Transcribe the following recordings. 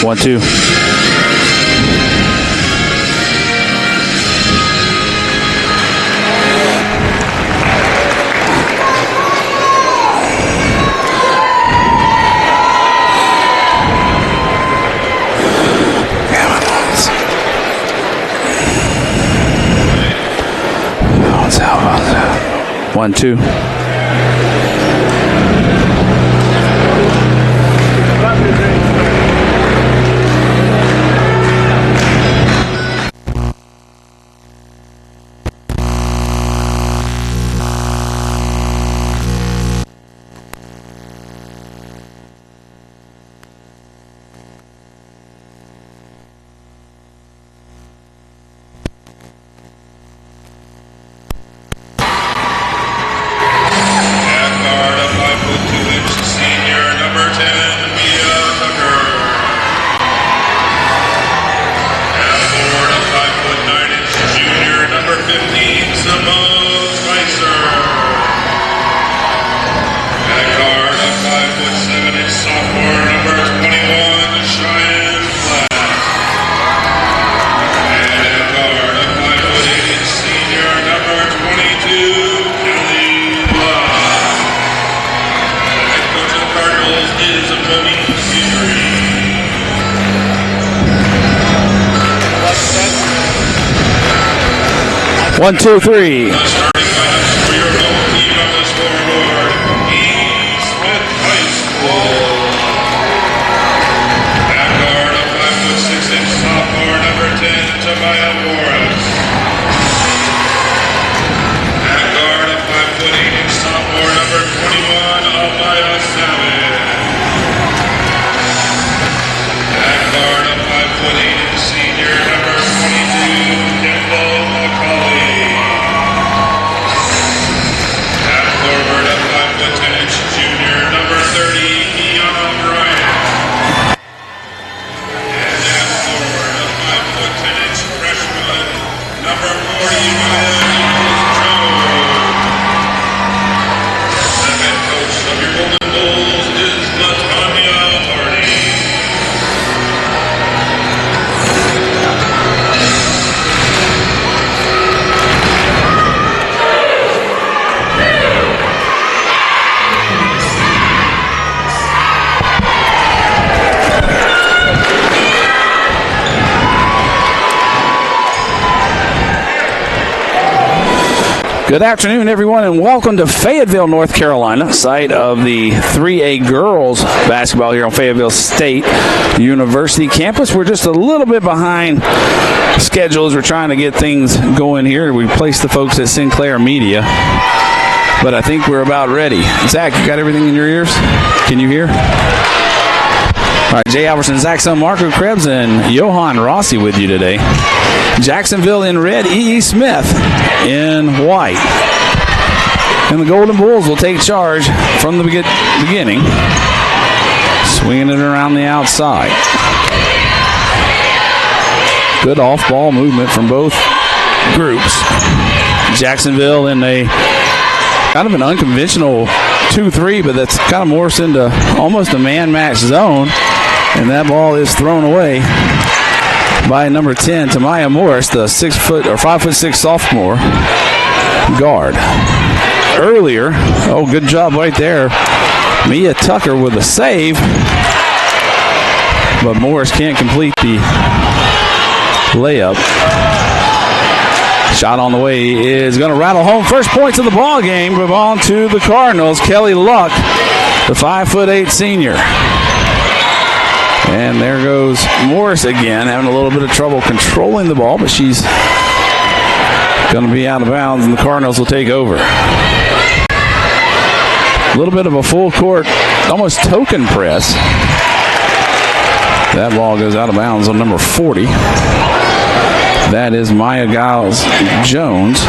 1-2. Out. 1-2. One, two, three. Good afternoon, everyone, and welcome to Fayetteville, North Carolina, site of the 3A girls basketball here on Fayetteville State University campus. We're just a little bit behind schedules. We're trying to get things going here. We placed the folks at Sinclair Media, but I think we're about ready. Zach, you got everything in your ears? Can you hear? All right, Jay Albertson, Zach Son, Marco Krebs, and Johan Rossi with you today. Jacksonville in red, E.E. Smith in white. And the Golden Bulls will take charge from the beginning, swinging it around the outside. Good off-ball movement from both groups. Jacksonville in a kind of an unconventional 2-3, but that's kind of morphs into almost a man-match zone. And that ball is thrown away by number 10, Tamaya Morris, the 5'6" sophomore guard. Earlier, good job right there. Mia Tucker with a save, but Morris can't complete the layup. Shot on the way is going to rattle home. First points of the ball game belong to the Cardinals. Kelly Luck, the 5'8" senior. And there goes Morris again, having a little bit of trouble controlling the ball, but she's going to be out of bounds, and the Cardinals will take over. A little bit of a full court, almost token press. That ball goes out of bounds on number 40. That is Maya Giles-Jones.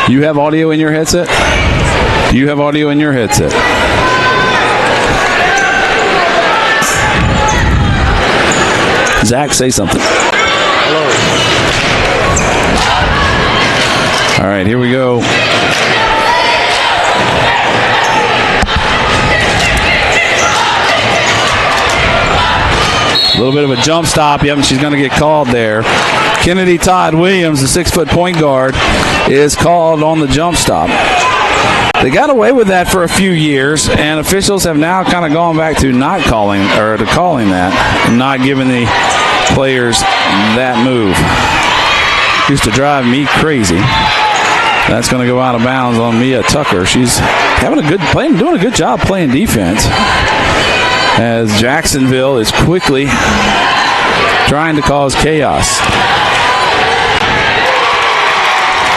You have audio in your headset? You have audio in your headset. Zach, say something. Hello. All right, here we go. A little bit of a jump stop. Yep, and she's going to get called there. Kennedy Todd Williams, the 6-foot point guard, is called on the jump stop. They got away with that for a few years, and officials have now kind of gone back to not calling or to calling that, and not giving the players that move. Used to drive me crazy. That's going to go out of bounds on Mia Tucker. She's doing a good job playing defense, as Jacksonville is quickly trying to cause chaos.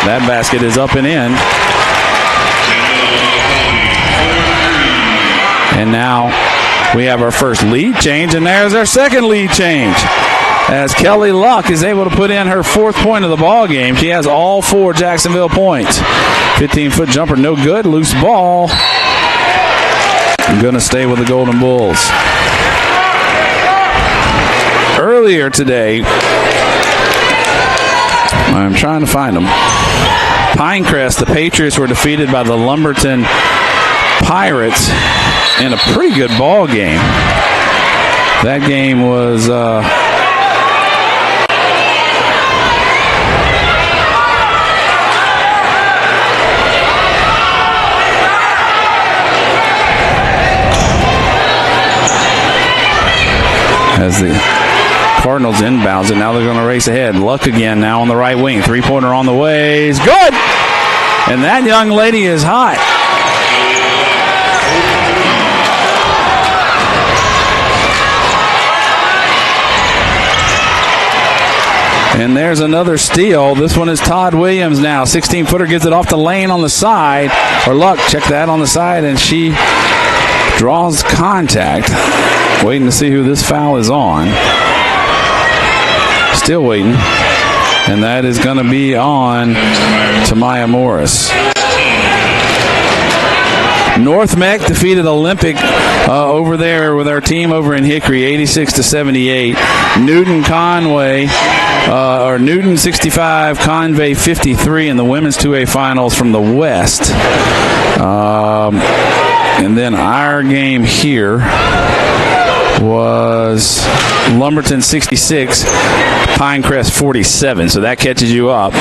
That basket is up and in. And now we have our first lead change, and there's our second lead change, as Kelly Luck is able to put in her 4th point of the ball game. She has all 4 Jacksonville points. 15-foot jumper, no good. Loose ball. I'm going to stay with the Golden Bulls. Earlier today, I'm trying to find them. Pinecrest, the Patriots were defeated by the Lumberton Pirates in a pretty good ball game. That game was as the Cardinals inbounds it. Now they're going to race ahead. Luck again now on the right wing. 3-pointer on the way is good. And that young lady is hot. And there's another steal. This one is Todd Williams now. 16-footer gets it off the lane on the side. Or Luck, check that on the side, and she draws contact. Waiting to see who this foul is on. Still waiting. And that is going to be on Tamaya Morris. North Meck defeated Olympic over there with our team over in Hickory, 86-78. Newton 65, Convey 53 in the women's 2A finals from the West. And then our game here was Lumberton 66, Pinecrest 47. So that catches you up.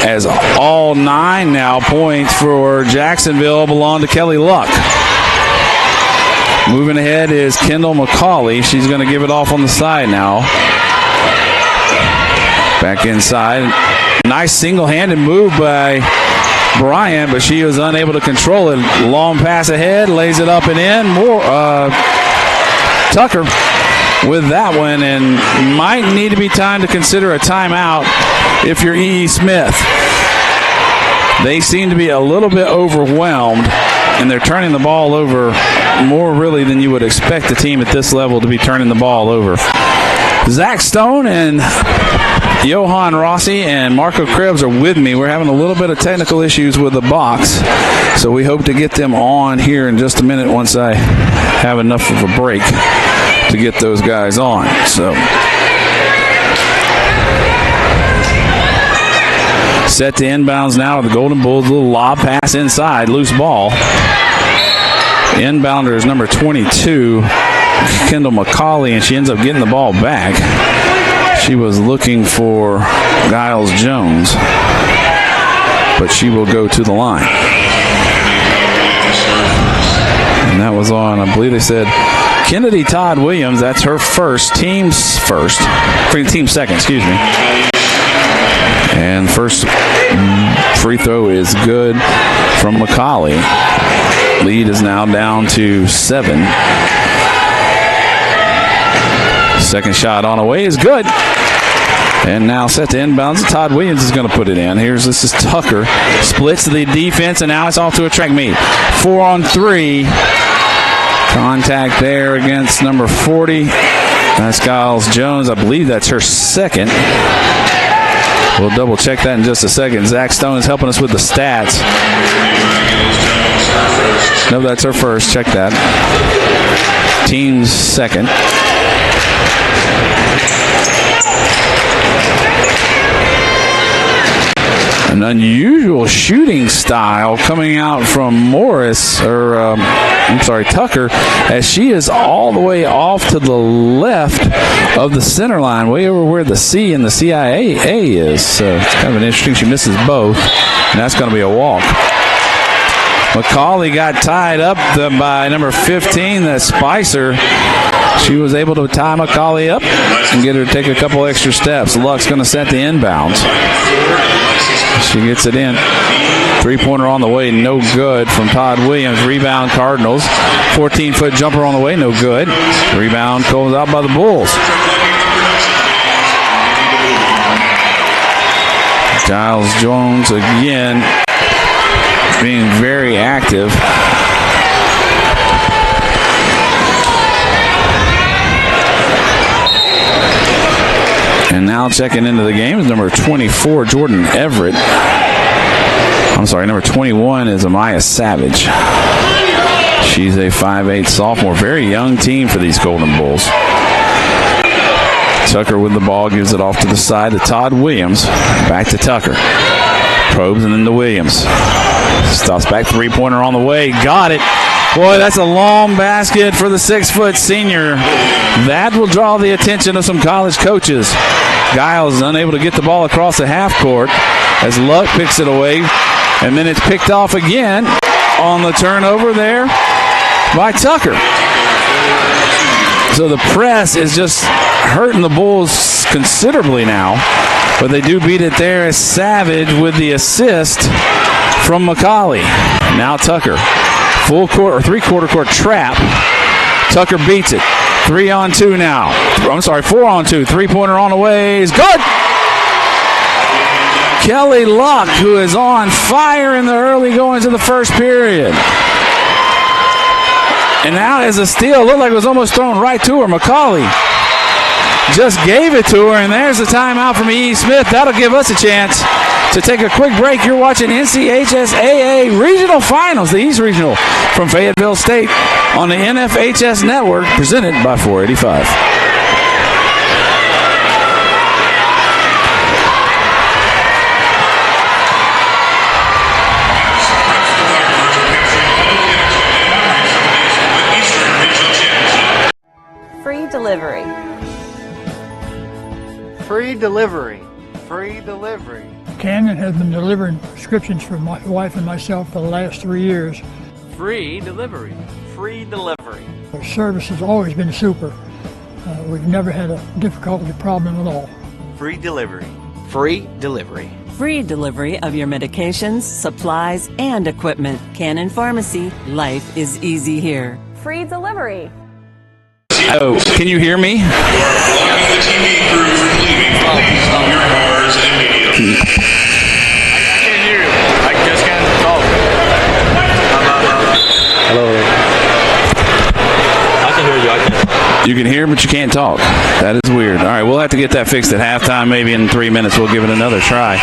As all 9 now points for Jacksonville belong to Kelly Luck. Moving ahead is Kendall McCauley. She's going to give it off on the side now. Back inside. Nice single-handed move by Bryant, but she was unable to control it. Long pass ahead, lays it up and in. Tucker with that one, and might need to be time to consider a timeout if you're E.E. Smith. They seem to be a little bit overwhelmed, and they're turning the ball over more really than you would expect a team at this level to be turning the ball over. Zach Stone and Johan Rossi and Marco Krebs are with me. We're having a little bit of technical issues with the box, so we hope to get them on here in just a minute once I have enough of a break to get those guys on. So set to inbounds now with the Golden Bulls. A little lob pass inside, loose ball. Inbounder is number 22, Kendall McCauley, and she ends up getting the ball back. She was looking for Giles Jones, but she will go to the line. And that was on, I believe they said, Kennedy Todd Williams. That's her team's second, excuse me. And first free throw is good from McCauley. Lead is now down to 7. Second shot on the way is good. And now set to inbounds. Todd Williams is going to put it in. This is Tucker. Splits the defense, and now it's off to a track meet. 4-on-3. Contact there against number 40. That's Giles Jones. I believe that's her second. We'll double check that in just a second. Zach Stone is helping us with the stats. No, that's her first. Check that. Team's second. An unusual shooting style coming out from Tucker, as she is all the way off to the left of the center line, way over where the C in the CIAA is. So it's kind of an interesting. She misses both, and that's going to be a walk. McCauley got tied up by number 15, that's Spicer. She was able to tie McCauley up and get her to take a couple extra steps. Luck's going to set the inbounds. She gets it in. Three-pointer on the way, no good from Todd Williams. Rebound Cardinals. 14-foot jumper on the way, no good. Rebound goes out by the Bulls. Giles Jones again being very active. And now checking into the game is number 24, Jordan Everett. I'm sorry, number 21 is Amaya Savage. She's a 5'8" sophomore. Very young team for these Golden Bulls. Tucker with the ball, gives it off to the side to Todd Williams. Back to Tucker. Probes and then to Williams. Stops back, three-pointer on the way. Got it. Boy, that's a long basket for the 6-foot senior. That will draw the attention of some college coaches. Giles is unable to get the ball across the half court as Luck picks it away. And then it's picked off again on the turnover there by Tucker. So the press is just hurting the Bulls considerably now. But they do beat it there as Savage with the assist from McCauley. Now Tucker. Full court or three-quarter court trap. Tucker beats it. 3-on-2 now. I'm sorry, 4-on-2. Three-pointer on the way is good. Kelly Luck, who is on fire in the early goings of the first period. And now is a steal. Looked like it was almost thrown right to her. McCauley just gave it to her, and there's the timeout from E. Smith. That'll give us a chance to take a quick break. You're watching NCHSAA Regional Finals, the East Regional from Fayetteville State on the NFHS Network, presented by 485. Free delivery. Free delivery. Free delivery. Canyon has been delivering prescriptions for my wife and myself for the last 3 years. Free delivery. Free delivery. Our service has always been super. We've never had a difficulty problem at all. Free delivery. Free delivery. Free delivery of your medications, supplies, and equipment. Cannon Pharmacy. Life is easy here. Free delivery. Oh, can you hear me? You are blocking the TV crew from leaving. Please stop your cars immediately. I can't hear you. I just can't talk. Hello. I can hear you. You can hear, but you can't talk. That is weird. All right, we'll have to get that fixed at halftime. Maybe in 3 minutes we'll give it another try.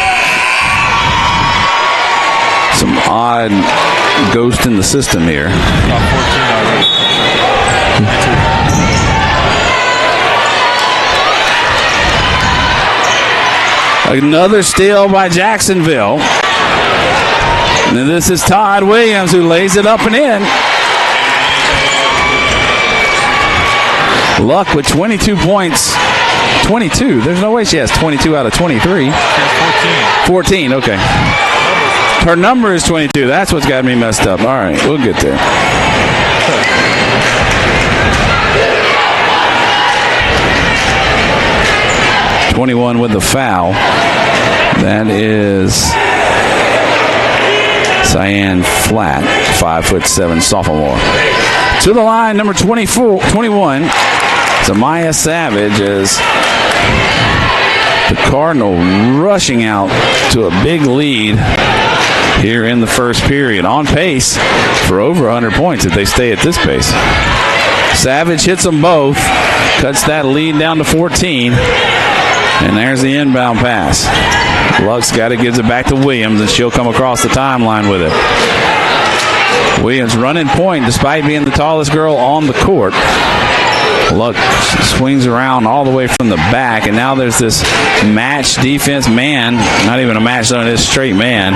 Some odd ghost in the system here. About 14 already. Another steal by Jacksonville. And this is Todd Williams who lays it up and in. Luck with 22 points. 22. There's no way she has 22 out of 23. 14, okay. Her number is 22. That's what's got me messed up. All right, we'll get there. .21 with the foul. That is Cyan Flatt, 5'7" sophomore. To the line, number 21. It's Amaya Savage as the Cardinal rushing out to a big lead here in the first period. On pace for over 100 points if they stay at this pace. Savage hits them both, cuts that lead down to 14. And there's the inbound pass. Luck's got it, gives it back to Williams, and she'll come across the timeline with it. Williams running point despite being the tallest girl on the court. Luck swings around all the way from the back, and now there's this match defense man. Not even a match zone, it's straight man.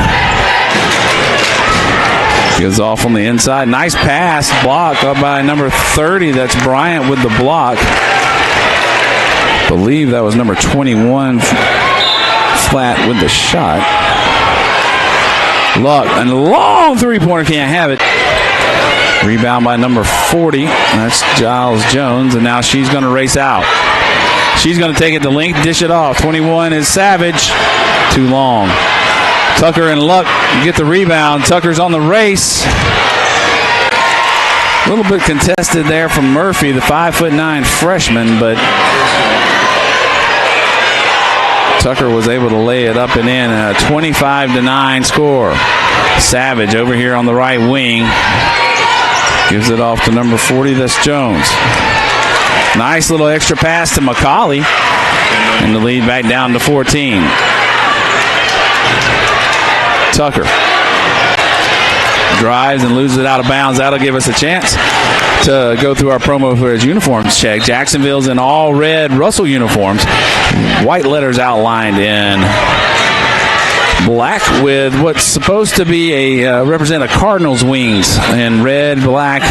Goes off on the inside. Nice pass, block up by number 30. That's Bryant with the block. Believe that was number 21 flat with the shot. Luck, and a long three-pointer, can't have it. Rebound by number 40. That's Giles Jones, and now she's going to race out. She's going to take it to length, dish it off. 21 is Savage. Too long. Tucker and Luck get the rebound. Tucker's on the race. A little bit contested there from Murphy, the 5'9" freshman, but Tucker was able to lay it up and in. A 25-9 score. Savage over here on the right wing. Gives it off to number 40, that's Jones. Nice little extra pass to McCauley. And the lead back down to 14. Tucker drives and loses it out of bounds. That'll give us a chance to go through our promo for his uniforms check. Jacksonville's in all red Russell uniforms. White letters outlined in black with what's supposed to be represent a Cardinals wings in red, black,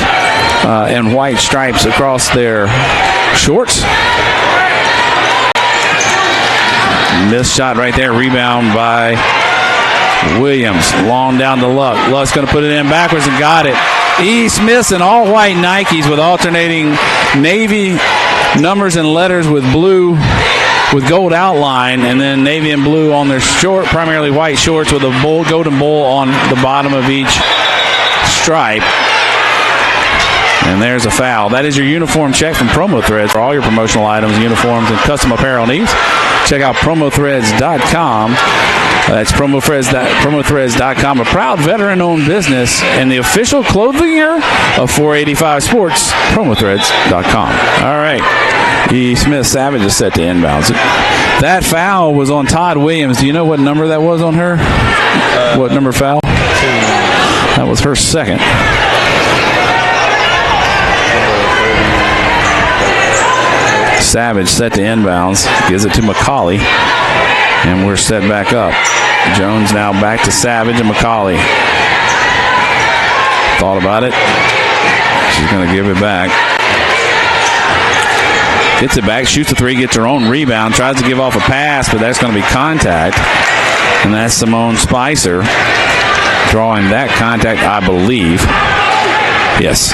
and white stripes across their shorts. Missed shot right there. Rebound by Williams. Long down to Luck. Luck's going to put it in backwards and got it. E. Smith's in all white Nikes with alternating navy numbers and letters with blue, with gold outline, and then navy and blue on their short, primarily white shorts with a golden bowl on the bottom of each stripe. And there's a foul. That is your uniform check from Promo Threads for all your promotional items, uniforms, and custom apparel needs. Check out promothreads.com. That's promothreads.com, a proud veteran-owned business and the official clothier of 485 Sports, promothreads.com. All right. E. Smith Savage is set to inbounds. That foul was on Todd Williams. Do you know what number that was on her? What number foul? That was her second. Savage set to inbounds. Gives it to McCauley. And we're set back up. Jones now back to Savage and McCauley. Thought about it. She's going to give it back. Gets it back, shoots a three, gets her own rebound, tries to give off a pass, but that's going to be contact. And that's Simone Spicer drawing that contact, I believe. Yes.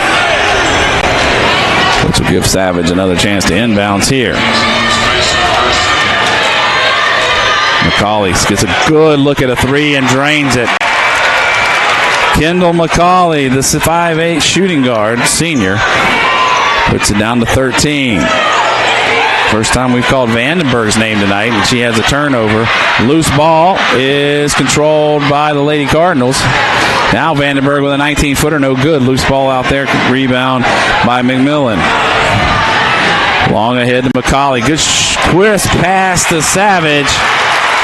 Which will give Savage another chance to inbounds here. McCauley gets a good look at a three and drains it. Kendall McCauley, the 5'8" shooting guard, senior, puts it down to 13. First time we've called Vandenberg's name tonight, and she has a turnover. Loose ball is controlled by the Lady Cardinals. Now Vandenberg with a 19-footer, no good. Loose ball out there, rebound by McMillan. Long ahead to McCauley. Good twist pass to Savage.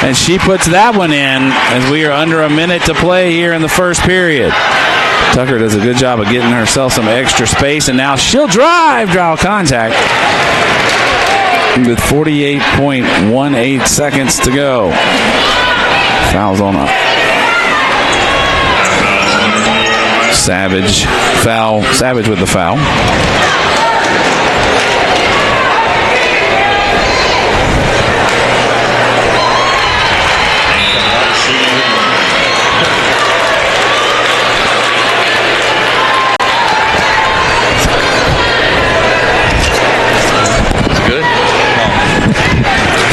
And she puts that one in as we are under a minute to play here in the first period. Tucker does a good job of getting herself some extra space, and now she'll draw contact with 48.18 seconds to go. Fouls on up. Savage with the foul.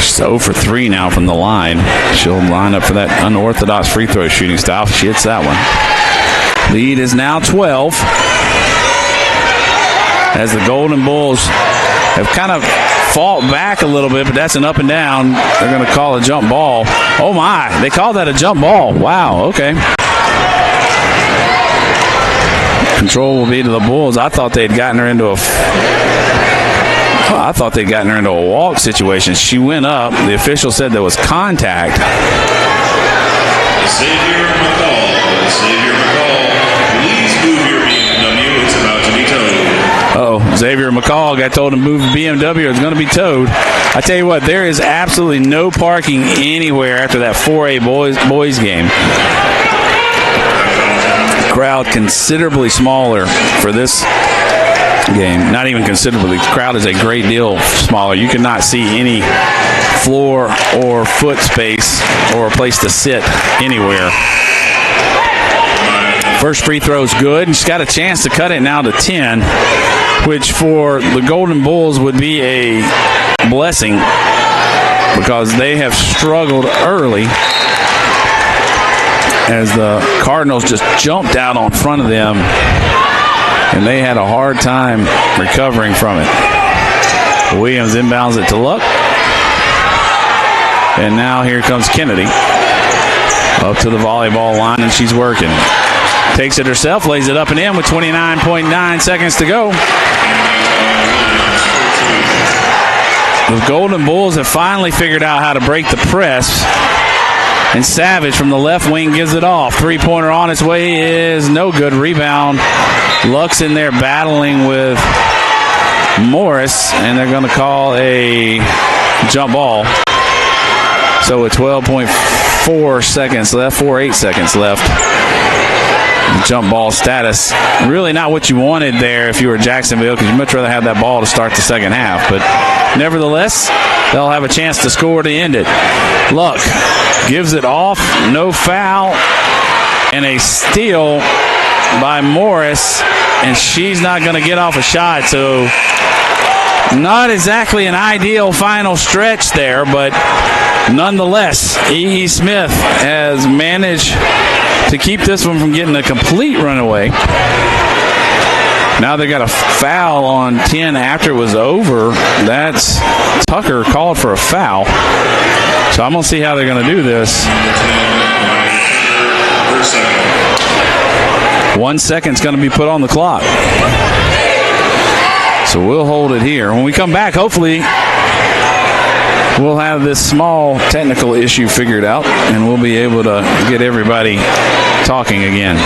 She's 0 for 3 now from the line. She'll line up for that unorthodox free throw shooting style. She hits that one. Lead is now 12. As the Golden Bulls have kind of fought back a little bit, but that's an up and down. They're going to call a jump ball. Oh, my. They called that a jump ball. Wow. Okay. Control will be to the Bulls. I thought they'd gotten her into a walk situation. She went up. The official said there was contact. Xavier McCall, please move your BMW. It's about to be towed. Uh-oh. Xavier McCall got told to move BMW. It's going to be towed. I tell you what, there is absolutely no parking anywhere after that 4A boys game. Crowd considerably smaller for this game. Not even considerably. The crowd is a great deal smaller. You cannot see any floor or foot space or a place to sit anywhere. First free throw is good. She's got a chance to cut it now to 10, which for the Golden Bulls would be a blessing because they have struggled early as the Cardinals just jumped out on front of them, and they had a hard time recovering from it. Williams inbounds it to Luck. And now here comes Kennedy up to the volleyball line, and she's working. Takes it herself, lays it up and in with 29.9 seconds to go. The Golden Bulls have finally figured out how to break the press. And Savage from the left wing gives it off. Three-pointer on its way is no good. Rebound. Luck's in there battling with Morris, and they're going to call a jump ball. So with 12.4 seconds left, 4.8 seconds left. Jump ball status. Really not what you wanted there if you were Jacksonville, because you'd much rather have that ball to start the second half. But nevertheless, they'll have a chance to score to end it. Luck gives it off. No foul. And a steal by Morris. And she's not going to get off a shot. So not exactly an ideal final stretch there, but nonetheless, E.E. Smith has managed to keep this one from getting a complete runaway. Now they got a foul on 10 after it was over. That's Tucker called for a foul. So I'm going to see how they're going to do this. 1 second's going to be put on the clock. So we'll hold it here. When we come back, hopefully we'll have this small technical issue figured out, and we'll be able to get everybody talking again.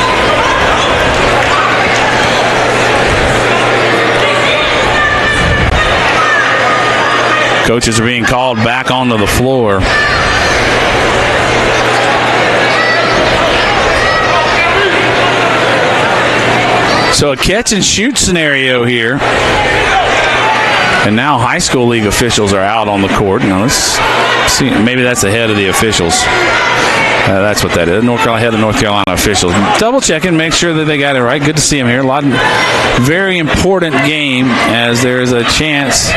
Coaches are being called back onto the floor. So a catch and shoot scenario here. And now high school league officials are out on the court. Now let's see. Maybe that's ahead of the officials. That's what that is. Head of North Carolina officials. Double checking, make sure that they got it right. Good to see them here. Very important game as there is a chance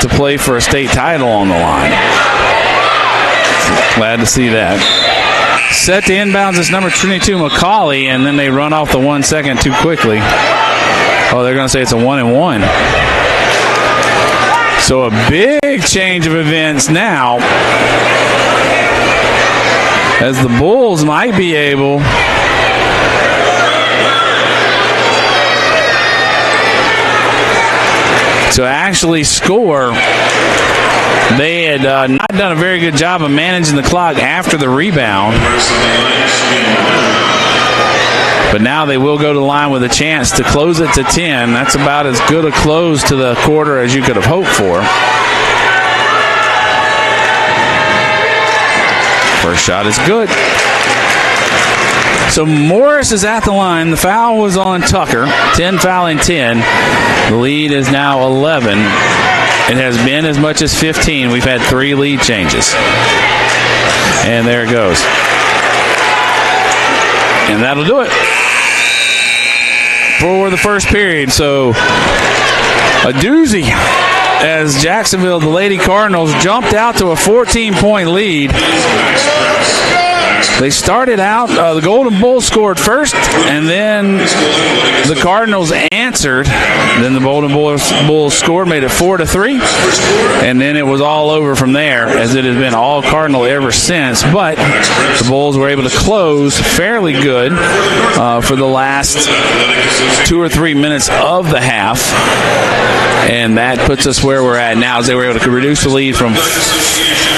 to play for a state title on the line. Glad to see that. Set to inbounds is number 22, McCauley, and then they run off the 1 second too quickly. Oh, they're going to say it's a 1-and-1. So a big change of events now, as the Bulls might be able to actually score. They had not done a very good job of managing the clock after the rebound. But now they will go to the line with a chance to close it to 10. That's about as good a close to the quarter as you could have hoped for. First shot is good. So Morris is at the line. The foul was on Tucker. 10 fouling 10. The lead is now 11. It has been as much as 15. We've had 3 lead changes. And there it goes. And that'll do it for the first period. So a doozy as Jacksonville, the Lady Cardinals, jumped out to a 14-point lead. They started out, the Golden Bulls scored first, and then the Cardinals answered. Then the Golden Bulls scored, made it 4-3, and then it was all over from there, as it has been all Cardinal ever since. But the Bulls were able to close fairly good for the last 2 or 3 minutes of the half, and that puts us where we're at now, as they were able to reduce the lead from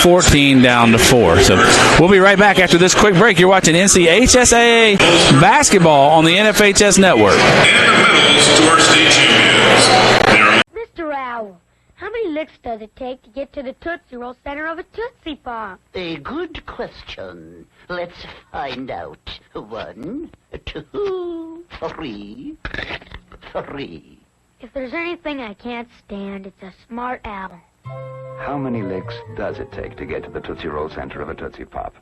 14 down to 4. So we'll be right back after this quick break. You're watching NCHSAA basketball on the NFHS Network. medals to our state champions. They are Mr. Owl, how many licks does it take to get to the Tootsie Roll center of a Tootsie Pop? A good question. Let's find out. 1, 2, 3. If there's anything I can't stand, it's a smart owl. How many licks does it take to get to the Tootsie Roll center of a Tootsie Pop?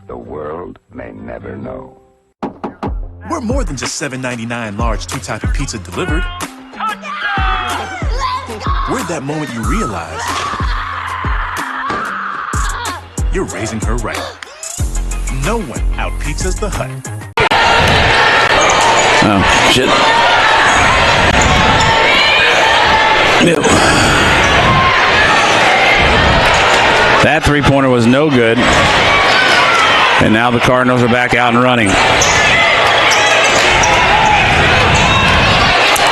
The world may never know. We're more than just $7.99 large two-topping pizza delivered. We're that moment you realize you're raising her right. No one out-pizzas the Hut. Oh, shit. Yep. That three-pointer was no good. And now the Cardinals are back out and running.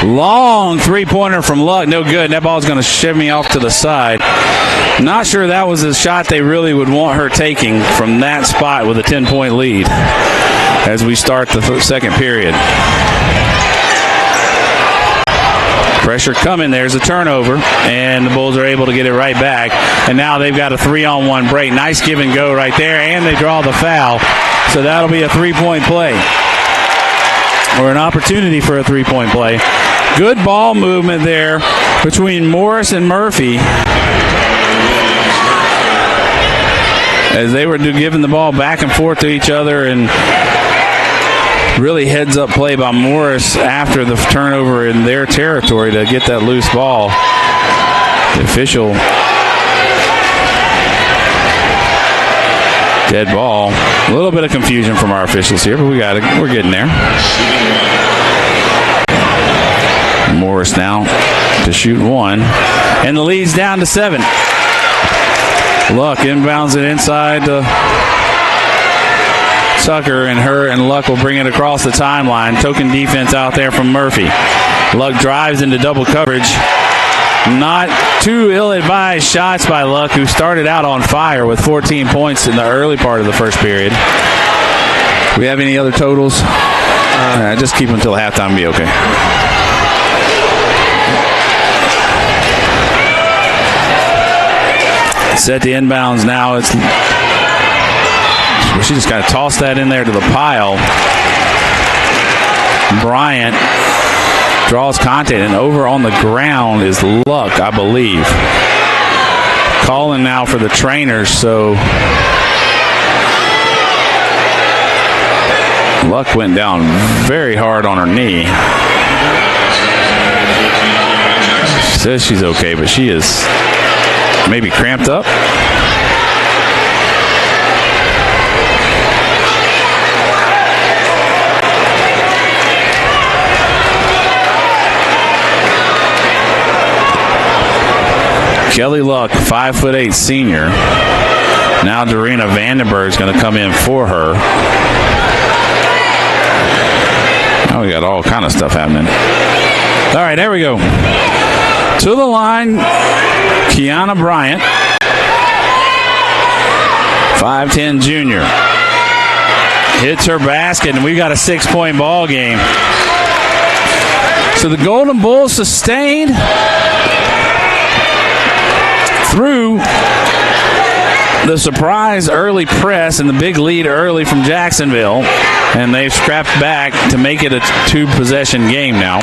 Long three-pointer from Luck, no good. That ball's going to shiv me off to the side. Not sure that was a shot they really would want her taking from that spot with a 10-point lead as we start the second period. Pressure coming. There's a turnover, and the Bulls are able to get it right back. And now they've got a 3-on-1 break. Nice give and go right there, and they draw the foul. So that'll be a three-point play, or an opportunity for a three-point play. Good ball movement there between Morris and Murphy as they were giving the ball back and forth to each other, and really heads-up play by Morris after the turnover in their territory to get that loose ball. The official dead ball. A little bit of confusion from our officials here, but we're getting there. Morris now to shoot one, and the lead's down to 7. Luck inbounds it inside to Tucker, and Luck will bring it across the timeline. Token defense out there from Murphy. Luck drives into double coverage. Not too ill-advised shots by Luck, who started out on fire with 14 points in the early part of the first period. Do we have any other totals? Just keep them until halftime and be okay. Set the inbounds now. She just kind of tossed that in there to the pile. Bryant draws contact, and over on the ground is Luck, I believe. Calling now for the trainers, so Luck went down very hard on her knee. She says she's okay, but she is maybe cramped up. Kelly Luck, 5'8" senior. Now Dorena Vandenberg is going to come in for her. Now we got all kind of stuff happening. All right, there we go. To the line, Kiana Bryant, 5'10" junior. Hits her basket, and we've got a 6-point ball game. So the Golden Bulls sustained through the surprise early press and the big lead early from Jacksonville, and they've scrapped back to make it a 2-possession game now.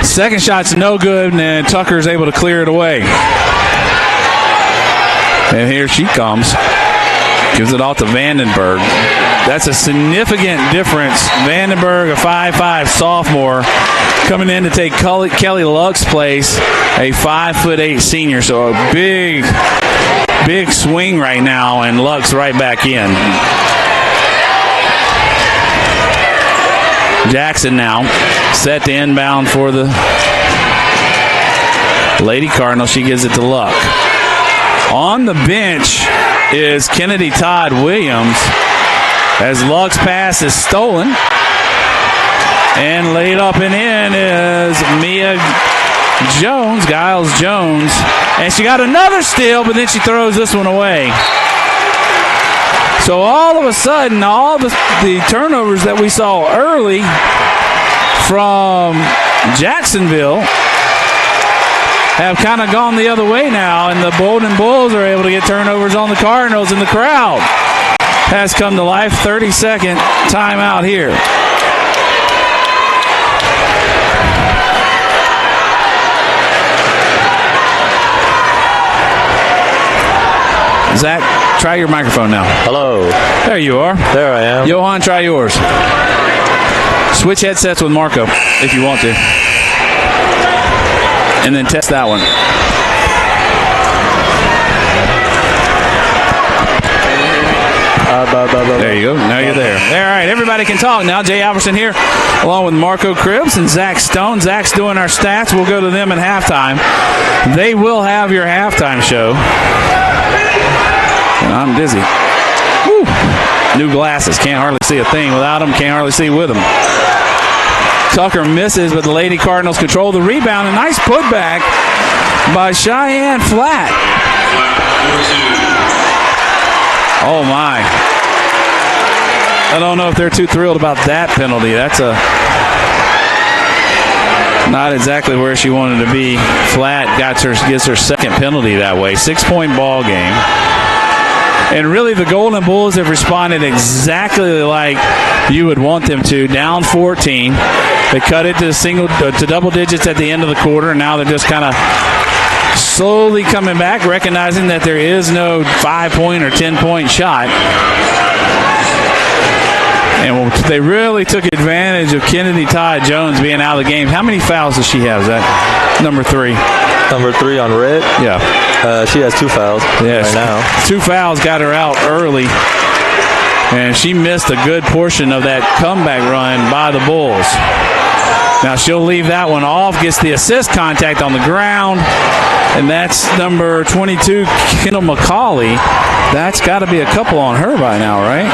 Second shot's no good, and Tucker's able to clear it away. And here she comes. Gives it off to Vandenberg. That's a significant difference. Vandenberg, a 5'5" sophomore, coming in to take Kelly Luck's place, a 5'8" senior. So a big swing right now, and Luck's right back in. Jackson now set to inbound for the Lady Cardinal. She gives it to Luck. On the bench is Kennedy Todd Williams, as Luck's pass is stolen. And laid up and in is Mia Jones, Giles Jones. And she got another steal, but then she throws this one away. So all of a sudden, all the turnovers that we saw early from Jacksonville have kind of gone the other way now, and the Golden Bulls are able to get turnovers on the Cardinals, and the crowd has come to life. 30-second timeout here. Zach, try your microphone now. Hello. There you are. There I am. Johan, try yours. Switch headsets with Marco if you want to. And then test that one. There you go. Now you're there. All right, everybody can talk now. Jay Alverson here, along with Marco Cribbs and Zach Stone. Zach's doing our stats. We'll go to them at halftime. They will have your halftime show. And I'm dizzy. Woo. New glasses. Can't hardly see a thing without them. Can't hardly see with them. Tucker misses, but the Lady Cardinals control the rebound. A nice putback by Cheyenne Flatt. Oh, my. I don't know if they're too thrilled about that penalty. That's not exactly where she wanted to be. Flatt gets her second penalty that way. 6-point ball game. And really, the Golden Bulls have responded exactly like you would want them to. Down 14. They cut it to double digits at the end of the quarter, and now they're just kind of slowly coming back, recognizing that there is no 5-point or 10-point shot. And they really took advantage of Kennedy Todd Jones being out of the game. How many fouls does she have? Is that number 3? Number 3 on red? Yeah. She has 2 fouls right now. 2 fouls got her out early. And she missed a good portion of that comeback run by the Bulls. Now she'll leave that one off, gets the assist contact on the ground, and that's number 22, Kendall McCauley. That's got to be a couple on her by now, right?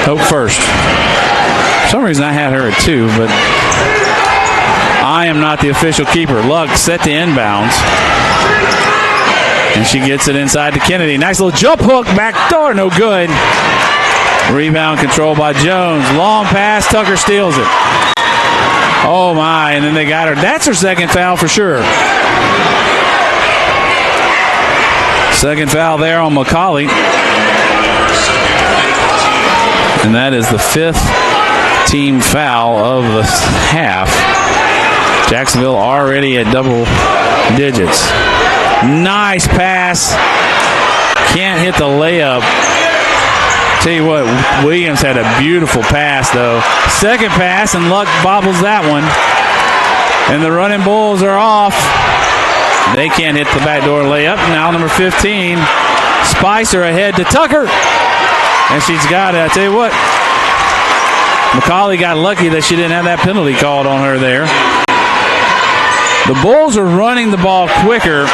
Hope first. For some reason I had her at 2, but I am not the official keeper. Luck set to inbounds. And she gets it inside to Kennedy. Nice little jump hook, back door, no good. Rebound control by Jones. Long pass, Tucker steals it. Oh, my, and then they got her. That's her second foul for sure. Second foul there on McCauley. And that is the 5th team foul of the half. Jacksonville already at double digits. Nice pass. Can't hit the layup. Tell you what, Williams had a beautiful pass, though. Second pass, and Luck bobbles that one. And the running Bulls are off. They can't hit the backdoor layup. Now number 15, Spicer ahead to Tucker. And she's got it. I tell you what, McCauley got lucky that she didn't have that penalty called on her there. The Bulls are running the ball quicker,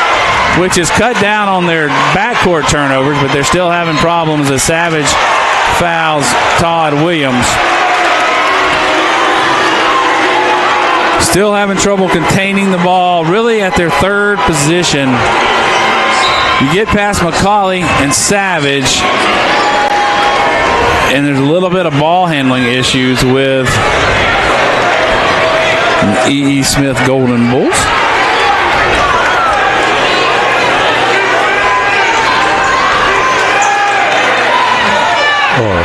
which is cut down on their backcourt turnovers, but they're still having problems as Savage fouls Todd Williams. Still having trouble containing the ball, really at their third position. You get past McCauley and Savage, and there's a little bit of ball handling issues with E.E. Smith Golden Bulls.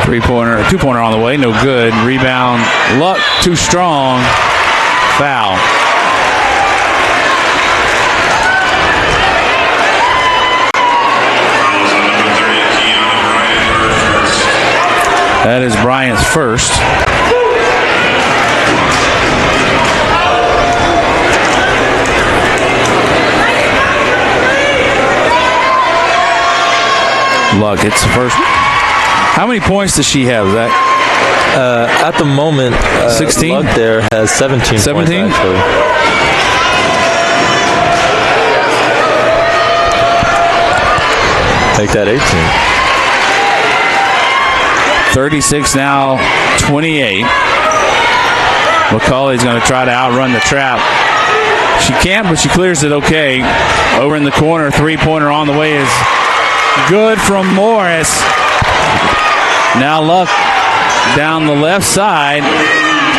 Three-pointer, two-pointer on the way, no good. Rebound, Luck, too strong. Foul. That is Bryant's first. Luck, it's the first. How many points does she have, Zach? At the moment, 16? Luck there has 17 points, actually. Make that 18. 36 now, 28. McCauley's going to try to outrun the trap. She can't, but she clears it okay. Over in the corner, three-pointer on the way is good from Morris. Now Luck down the left side.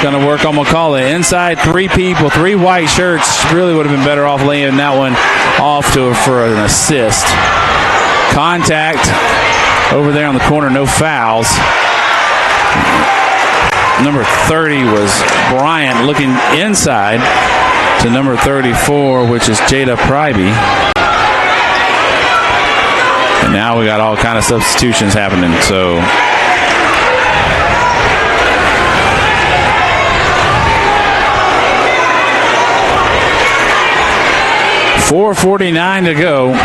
Going to work on McCullough. Inside 3 people, 3 white shirts. Really would have been better off laying that one off to her for an assist. Contact over there on the corner, no fouls. Number 30 was Bryant looking inside to number 34, which is Jada Pryby. And now we got all kind of substitutions happening. So 4:49 to go.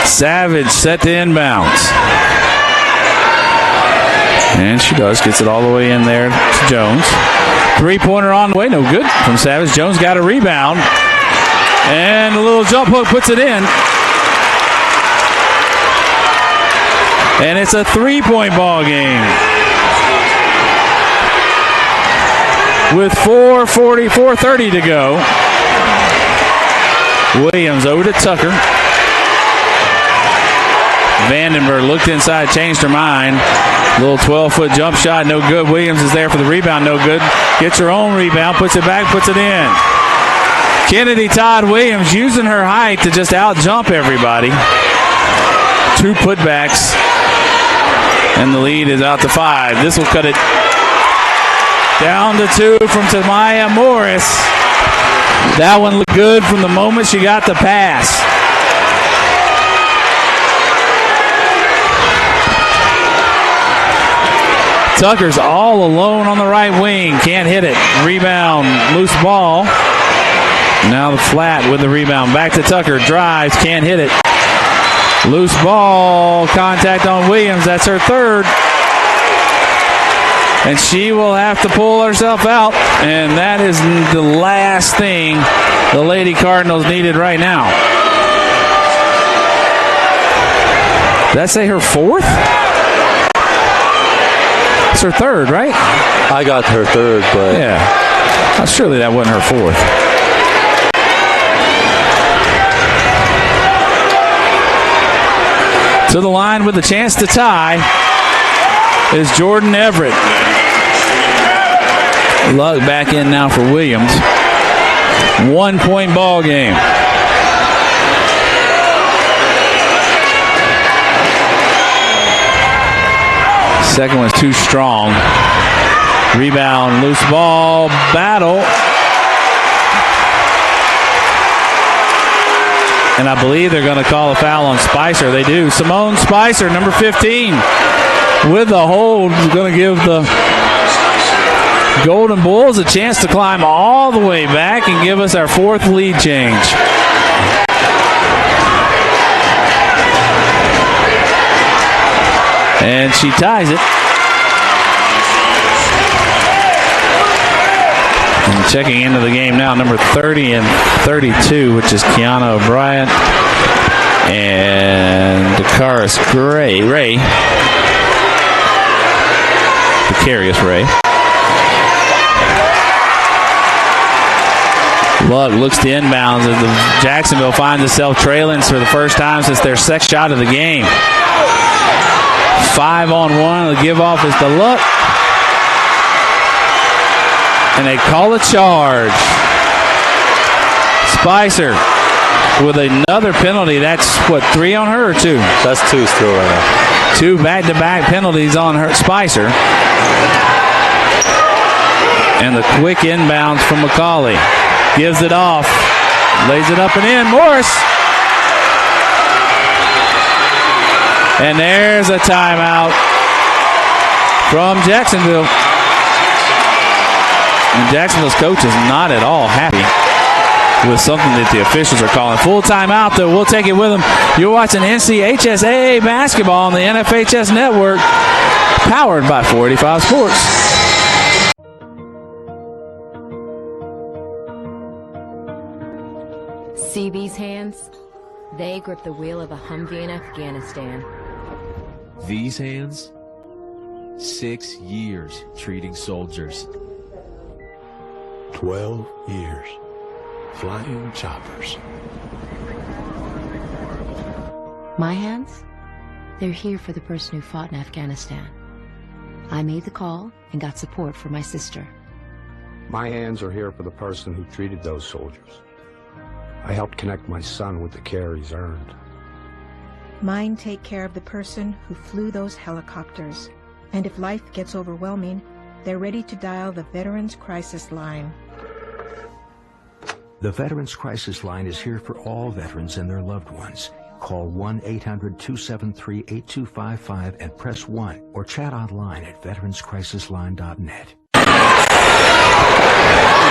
Savage set to inbounds. And she does. Gets it all the way in there to Jones. 3-pointer on the way. No good from Savage. Jones got a rebound. And a little jump hook puts it in. And it's a 3-point ball game. With 4:30 to go. Williams over to Tucker. Vandenberg looked inside, changed her mind. Little 12-foot jump shot, no good. Williams is there for the rebound, no good. Gets her own rebound, puts it back, puts it in. Kennedy Todd Williams using her height to just out-jump everybody. 2 putbacks, and the lead is out to 5. This will cut it down to 2 from Tamaya Morris. That one looked good from the moment she got the pass. Tucker's all alone on the right wing. Can't hit it. Rebound. Loose ball. Now the flat with the rebound. Back to Tucker. Drives. Can't hit it. Loose ball. Contact on Williams. That's her 3rd. And she will have to pull herself out. And that is the last thing the Lady Cardinals needed right now. Did that say her 4th? It's her 3rd, right? I got her 3rd, but... Yeah. Surely that wasn't her 4th. To the line with a chance to tie is Jordan Everett. Luck back in now for Williams. 1-point ball game. Second one's too strong. Rebound, loose ball, battle. And I believe they're going to call a foul on Spicer. They do. Simone Spicer, number 15, with the hold, is going to give the Golden Bulls a chance to climb all the way back and give us our 4th lead change. And she ties it. And checking into the game now, number 30 and 32, which is Kiana O'Brien and Dakaris Ray. Precarious Ray. Luck looks to inbounds as the Jacksonville finds itself trailing for the first time since their 6th shot of the game. 5-on-1. The give off is to Luck. And they call a charge. Spicer with another penalty. That's what, 3 on her or 2? That's 2 still right now. 2 back-to-back penalties on her, Spicer. And the quick inbounds from McCauley. Gives it off. Lays it up and in. Morris. And there's a timeout from Jacksonville. And Jacksonville's coach is not at all happy with something that the officials are calling. Full timeout, though. We'll take it with them. You're watching NCHSAA basketball on the NFHS Network, powered by 485 Sports. See these hands? They grip the wheel of a Humvee in Afghanistan. These hands? 6 years treating soldiers. 12 years flying choppers. My hands? They're here for the person who fought in Afghanistan. I made the call and got support for my sister. My hands are here for the person who treated those soldiers. I helped connect my son with the care he's earned. Mine take care of the person who flew those helicopters. And if life gets overwhelming, they're ready to dial the Veterans Crisis Line. The Veterans Crisis Line is here for all veterans and their loved ones. Call 1-800-273-8255 and press 1 or chat online at veteranscrisisline.net.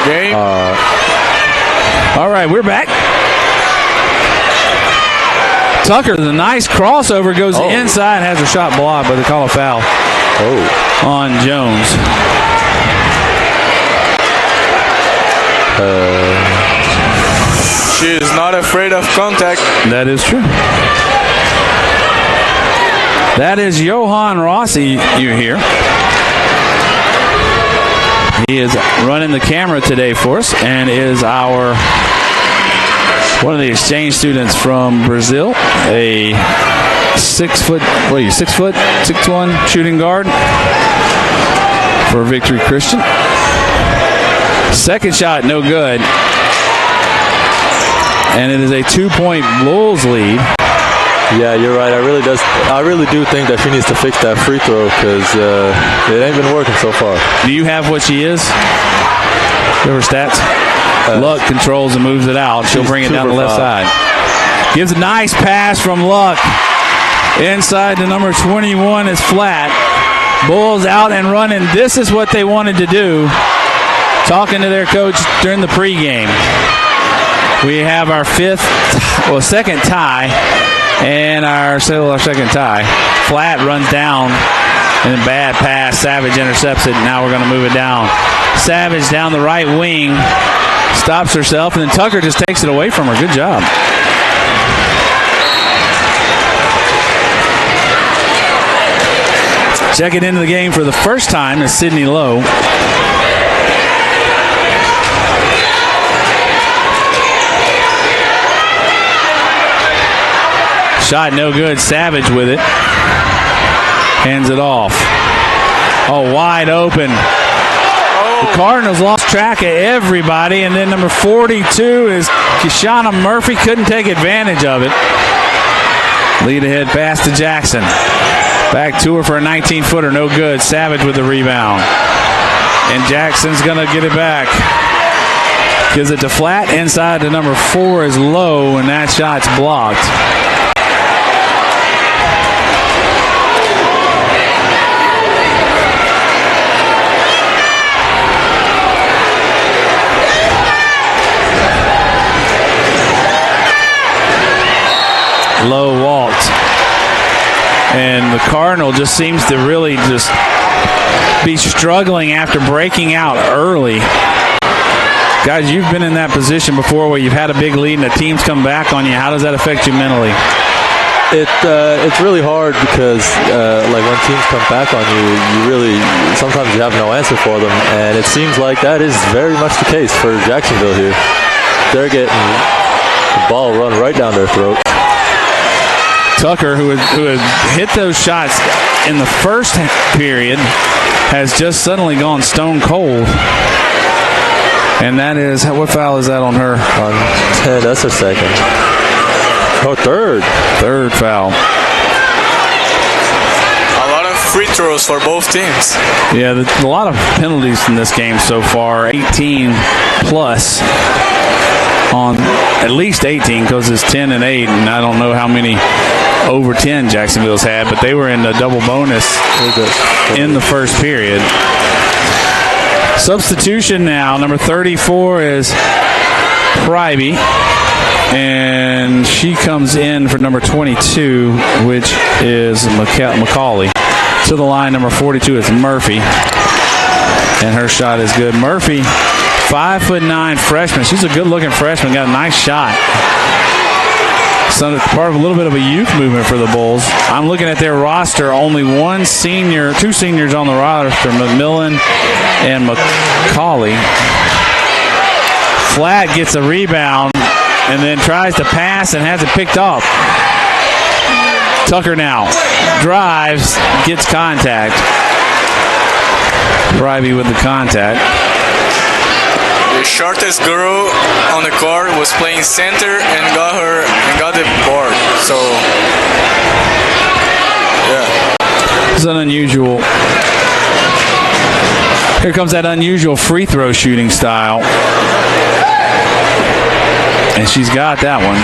Game. All right, we're back. Tucker, the nice crossover, goes inside, has a shot blocked, but they call a foul on Jones. She is not afraid of contact. That is true. That is Johan Rossi you hear. He is running the camera today for us and is one of the exchange students from Brazil, a 6'1" shooting guard for Victory Christian. Second shot, no good. And it is a 2-point Bulls lead. Yeah, you're right. I really do think that she needs to fix that free throw because it ain't been working so far. Do you have what she is? Her stats? Luck controls and moves it out. She'll bring it down the left side. Gives a nice pass from Luck. Inside to number 21 is Flat. Bulls out and running. This is what they wanted to do. Talking to their coach during the pregame. We have our second tie. And our second tie. Flat runs down. And a bad pass. Savage intercepts it. Now we're going to move it down. Savage down the right wing. Stops herself. And then Tucker just takes it away from her. Good job. Checking into the game for the first time is Sydney Lowe. Shot no good. Savage with it. Hands it off. Oh, wide open. The Cardinals lost track of everybody, and then number 42 is Kishana Murphy. Couldn't take advantage of it. Lead ahead pass to Jackson. Back to her for a 19-footer. No good. Savage with the rebound. And Jackson's going to get it back. Gives it to Flat. Inside to number 4 is Low, and that shot's blocked. Low walked. And the Cardinal just seems to really just be struggling after breaking out early. Guys, you've been in that position before where you've had a big lead and the team's come back on you. How does that affect you mentally? It's really hard because like when teams come back on you, sometimes you have no answer for them, and it seems like that is very much the case for Jacksonville here. They're getting the ball run right down their throat. Tucker, who had hit those shots in the first period, has just suddenly gone stone cold. And that is, what foul is that on her? That's her second. Oh, third. Third foul. A lot of free throws for both teams. Yeah, a lot of penalties in this game so far. 18 plus. On at least 18 because it's 10 and 8, and I don't know how many over 10 Jacksonville's had, but they were in the double bonus in the first period. Substitution now. Number 34 is Pryby, and she comes in for number 22, which is McCauley. To the line, number 42 is Murphy, and her shot is good. Murphy, 5'9" freshman. She's a good-looking freshman. Got a nice shot. So it's part of a little bit of a youth movement for the Bulls. I'm looking at their roster. Only two seniors on the roster, McMillan and McCauley. Flat gets a rebound and then tries to pass and has it picked off. Tucker now drives, gets contact. Pryby with the contact. The shortest girl on the court was playing center and got the board. So yeah, it's an unusual. Here comes that unusual free throw shooting style, and she's got that one.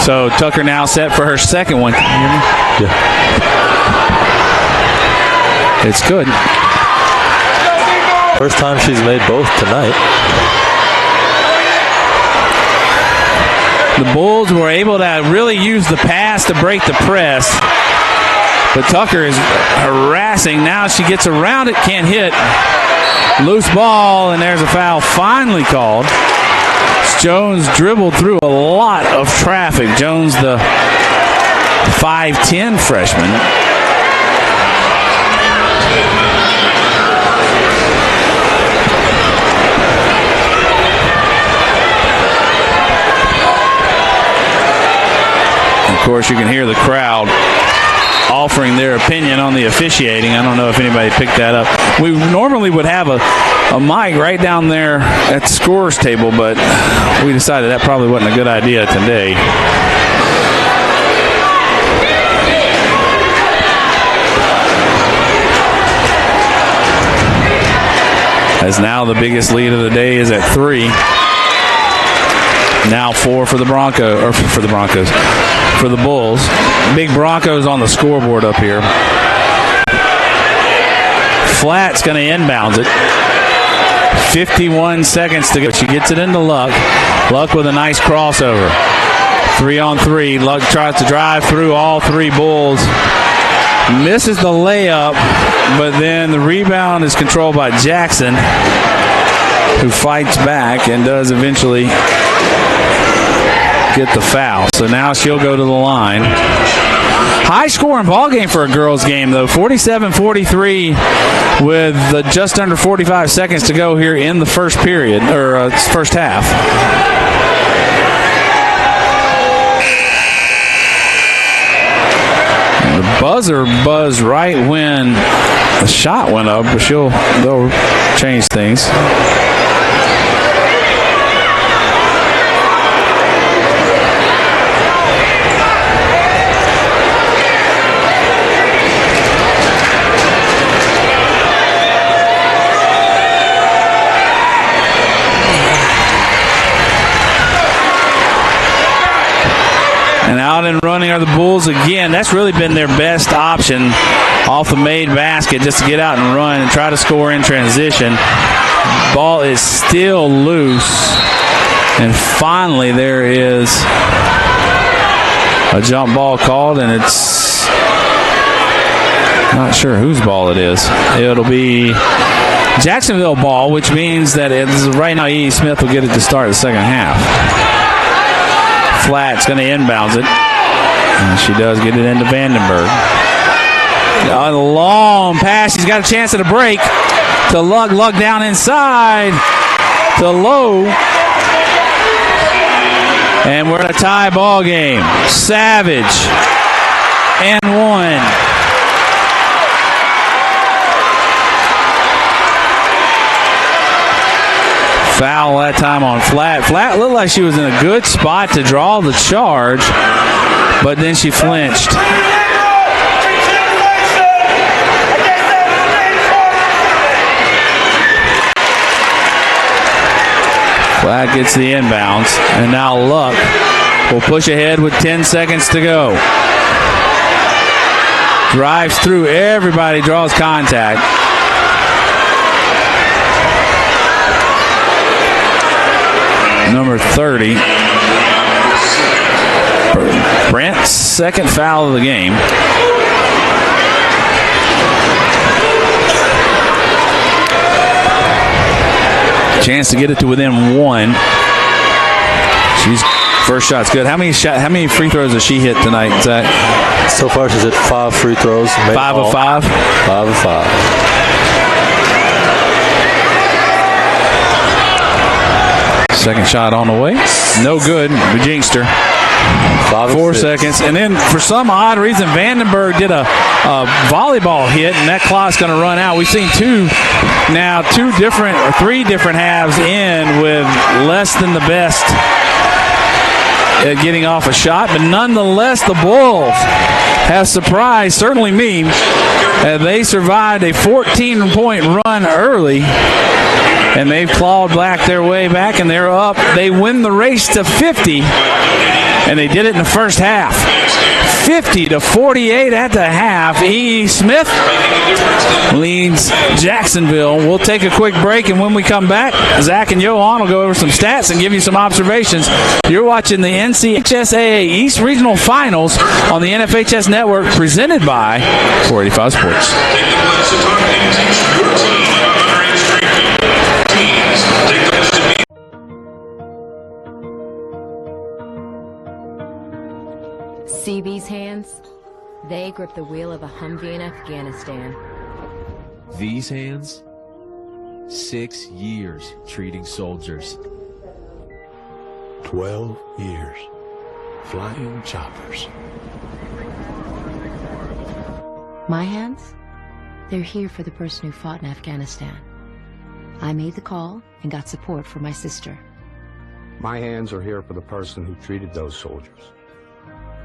So Tucker now set for her second one. Can you hear me? Yeah. It's good. First time she's made both tonight. The Bulls were able to really use the pass to break the press. But Tucker is harassing. Now she gets around it, can't hit. Loose ball, and there's a foul finally called. Jones dribbled through a lot of traffic. Jones, the 5'10 freshman. Of course, you can hear the crowd offering their opinion on the officiating. I don't know if anybody picked that up. We normally would have a mic right down there at the scorer's table, but we decided that probably wasn't a good idea today. As now the biggest lead of the day is at 3. Now 4 for the Broncos, or for the Broncos, for the Bulls. Big Broncos on the scoreboard up here. Flat's going to inbounds it. 51 seconds to go. She gets it into Luck. Luck with a nice crossover. 3-on-3. Luck tries to drive through all 3 Bulls. Misses the layup, but then the rebound is controlled by Jackson, who fights back and does eventually get the foul. So now she'll go to the line. High scoring ball game for a girls game, though. 47-43 with just under 45 seconds to go here in the first period, or first half. The buzzer buzzed right when the shot went up, but they'll change things. And out and running are the Bulls again. That's really been their best option off the made basket, just to get out and run and try to score in transition. Ball is still loose. And finally there is a jump ball called, and it's not sure whose ball it is. It'll be Jacksonville ball, which means that right now E. Smith will get it to start the second half. Flat's going to inbounds it. And she does get it into Vandenberg. A long pass. She's got a chance at a break to Luck. Luck down inside to Lowe. And we're in a tie ball game. Savage and 1. Foul that time on Flat. Flat looked like she was in a good spot to draw the charge, but then she flinched. Flat gets the inbounds, and now Luck will push ahead with 10 seconds to go. Drives through everybody, draws contact. Number 30. Brent's second foul of the game. Chance to get it to within 1. First shot's good. How many free throws has she hit tonight, Zach? So far she's hit 5 free throws. 5 of 5? 5 of 5. Second shot on the way. No good. We jinxed her. 4 seconds. And then for some odd reason, Vandenberg did a volleyball hit, and that clock's going to run out. We've seen three different halves in with less than the best at getting off a shot. But nonetheless, the Bulls have surprised, certainly me. They survived a 14-point run early, and they've clawed back their way back, and they're up. They win the race to 50, and they did it in the first half. 50-48 at the half. E. Smith leads Jacksonville. We'll take a quick break, and when we come back, Zach and Johan will go over some stats and give you some observations. You're watching the NCHSAA East Regional Finals on the NFHS Network, presented by 485 Sports. See these hands? They grip the wheel of a Humvee in Afghanistan. These hands? 6 years treating soldiers. 12 years. Flying choppers. My hands? They're here for the person who fought in Afghanistan. I made the call and got support from my sister. My hands are here for the person who treated those soldiers.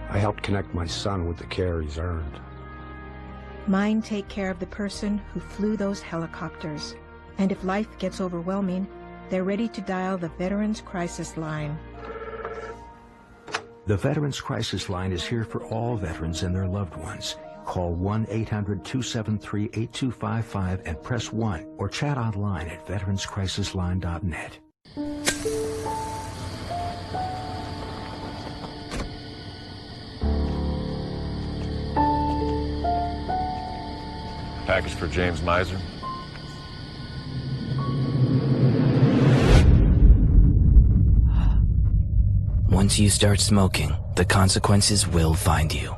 I helped connect my son with the care he's earned. Mine take care of the person who flew those helicopters. And if life gets overwhelming, they're ready to dial the Veterans Crisis Line. The Veterans Crisis Line is here for all veterans and their loved ones. Call 1-800-273-8255 and press 1 or chat online at veteranscrisisline.net. Package for James Miser. Once you start smoking, the consequences will find you.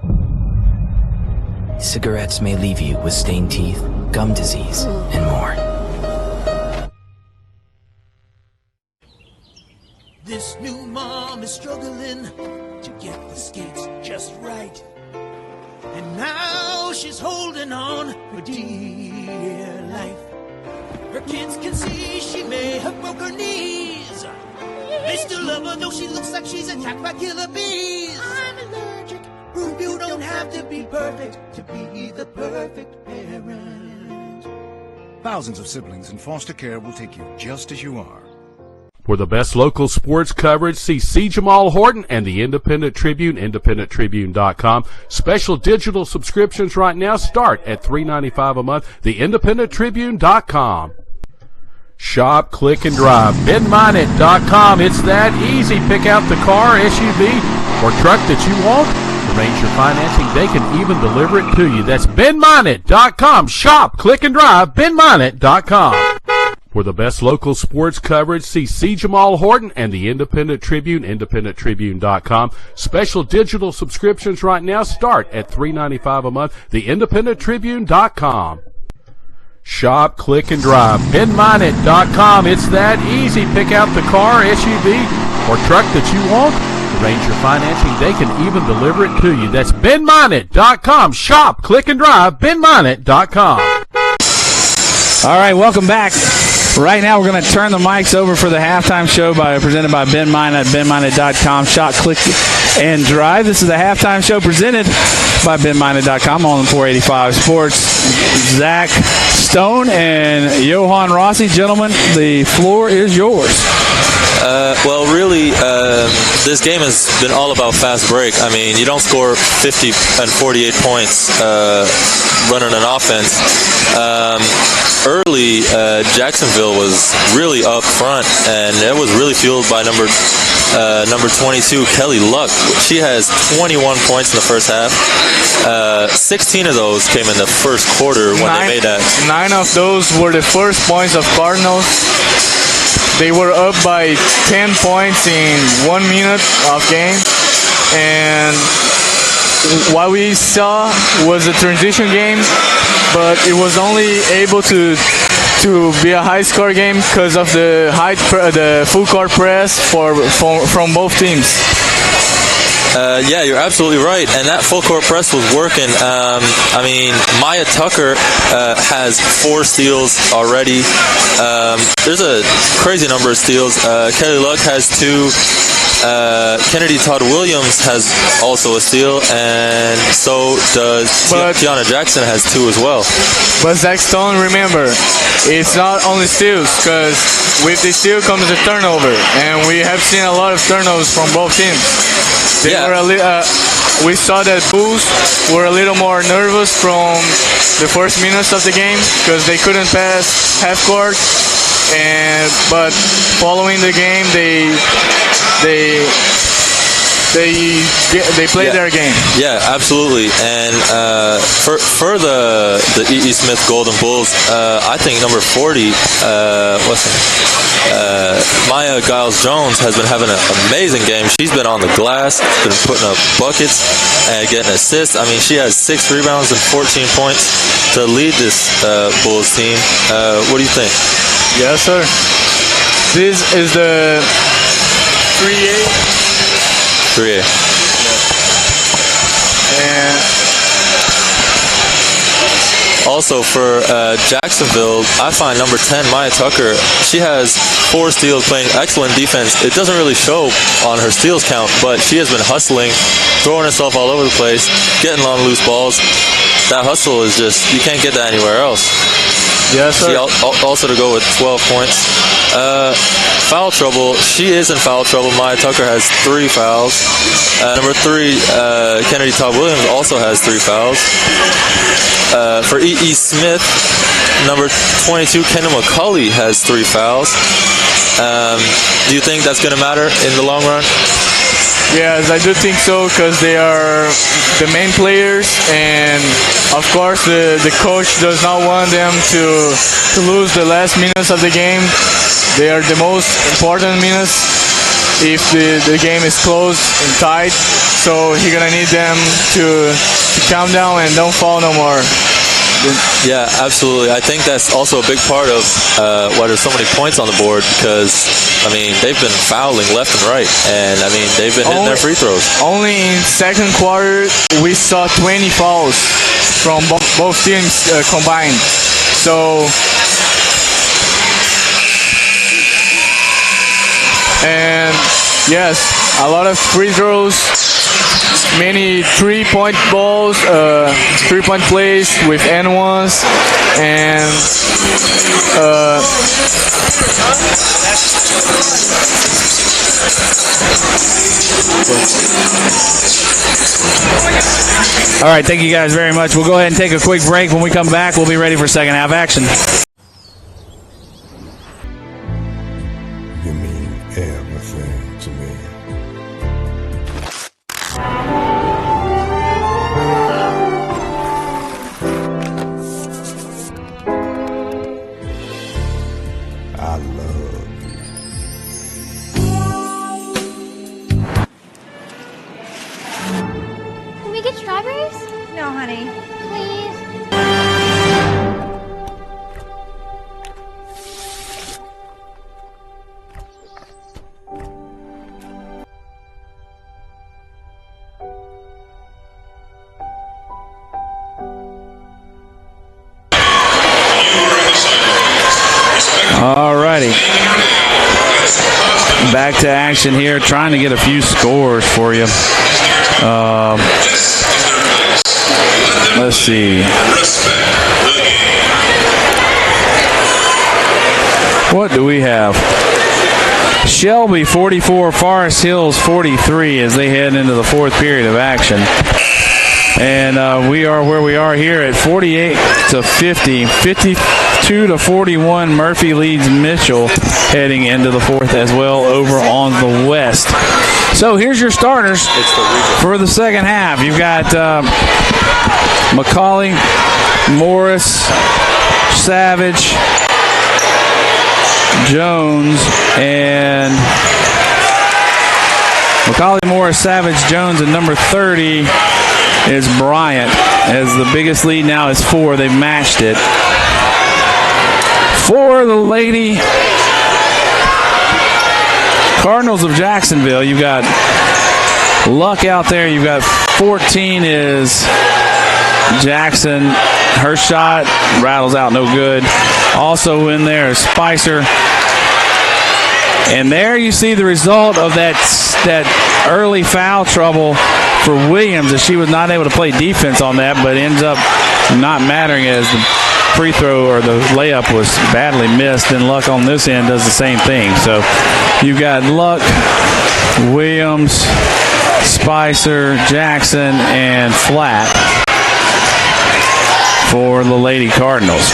Cigarettes may leave you with stained teeth, gum disease, and more. This new mom is struggling to get the skates just right. And now she's holding on for dear life. Her kids can see she may have broke her knees. They still love her though she looks like she's attacked by killer bees. I'm allergic. Prove you don't have to be perfect to be the perfect parent. Thousands of siblings in foster care will take you just as you are. For the best local sports coverage, see C. Jamal Horton and the Independent Tribune, independenttribune.com. Special digital subscriptions right now start at $3.95 a month, theindependentribune.com. Shop, click, and drive. BenMinute.com. It's that easy. Pick out the car, SUV, or truck that you want. Arrange your financing. They can even deliver it to you. That's BenMinute.com. Shop, click, and drive. BenMinute.com. For the best local sports coverage, see C. Jamal Horton and the Independent Tribune, independenttribune.com. Special digital subscriptions right now start at $3.95 a month, theindependentribune.com. Shop, click, and drive. BenMinute.com. It's that easy. Pick out the car, SUV, or truck that you want. Arrange your financing. They can even deliver it to you. That's BenMinute.com. Shop, click, and drive. BenMinute.com. All right, welcome back. Right now, we're going to turn the mics over for the halftime show presented by Ben Minute at BenMinute.com. Shot, click, and drive. This is the halftime show presented by BenMinute.com on 485 Sports. Zach Stone and Johan Rossi. Gentlemen, the floor is yours. Well, really, this game has been all about fast break. I mean, you don't score 50 and 48 points running an offense. Early, Jacksonville was really up front, and it was really fueled by number 22, Kelly Luck. She has 21 points in the first half. 16 of those came in the first quarter when they made that. 9 of those were the first points of Cardinals. They were up by 10 points in 1 minute of game, and what we saw was a transition game, but it was only able to be a high-score game because of the full court press from both teams. Yeah, you're absolutely right. And that full court press was working. I mean, Maya Tucker has 4 steals already. There's a crazy number of steals. Kelly Luck has 2. Kennedy Todd Williams has also a steal, and so does Tiana Jackson has 2 as well. But Zach Stone, remember, it's not only steals, because with the steal comes the turnover, and we have seen a lot of turnovers from both teams. We saw that Bulls were a little more nervous from the first minutes of the game because they couldn't pass half court, but following the game they played their game. Yeah, absolutely. And for the E.E. Smith Golden Bulls, I think number 40, Maya Giles-Jones has been having an amazing game. She's been on the glass, been putting up buckets and getting assists. I mean, she has 6 rebounds and 14 points to lead this Bulls team. What do you think? Yes, sir. This is the 3A. 3A. And also for Jacksonville, I find number 10, Maya Tucker, she has 4 steals, playing excellent defense. It doesn't really show on her steals count, but she has been hustling, throwing herself all over the place, getting long loose balls. That hustle is just, you can't get that anywhere else. Yes, sir. She also to go with 12 points. Foul trouble. She is in foul trouble. Maya Tucker has 3 fouls. Number 3, Kennedy Todd Williams also has 3 fouls. For E.E. Smith, number 22, Kendall McCulley has 3 fouls. Do you think that's going to matter in the long run? Yes, I do think so, because they are the main players, and of course the coach does not want them to lose the last minutes of the game. They are the most important minutes if the game is close and tight, so he's gonna need them to calm down and don't fall no more. Yeah, absolutely. I think that's also a big part of why there's so many points on the board, because, I mean, they've been fouling left and right, and, I mean, they've been hitting their free throws. Only in second quarter, we saw 20 fouls from both teams combined. So, and, yes, a lot of free throws, many 3-point balls, 3-point plays with N1s, and all right, thank you guys very much. We'll go ahead and take a quick break. When we come back, we'll be ready for second half action. You mean everything to me. I love you. Can we get strawberries? No, honey. Please? All righty. Back to action here, trying to get a few scores for you. Let's see. What do we have? Shelby 44, Forest Hills 43 as they head into the 4th period of action. And we are where we are here at 48-50, 52-41. Murphy leads Mitchell heading into the 4th as well over on the west. So here's your starters for the second half. You've got McCauley, Morris, Savage, Jones, and McCauley, Morris, Savage, Jones, and number 30 is Bryant, as the biggest lead now is 4. They've matched it. For the Lady Cardinals of Jacksonville, you've got Luck out there. You've got 14 is Jackson. Her shot rattles out, no good. Also in there is Spicer. And there you see the result of that early foul trouble for Williams, as she was not able to play defense on that, but ends up not mattering as the free throw or the layup was badly missed, and Luck on this end does the same thing. So you've got Luck, Williams, Spicer, Jackson, and Flat for the Lady Cardinals.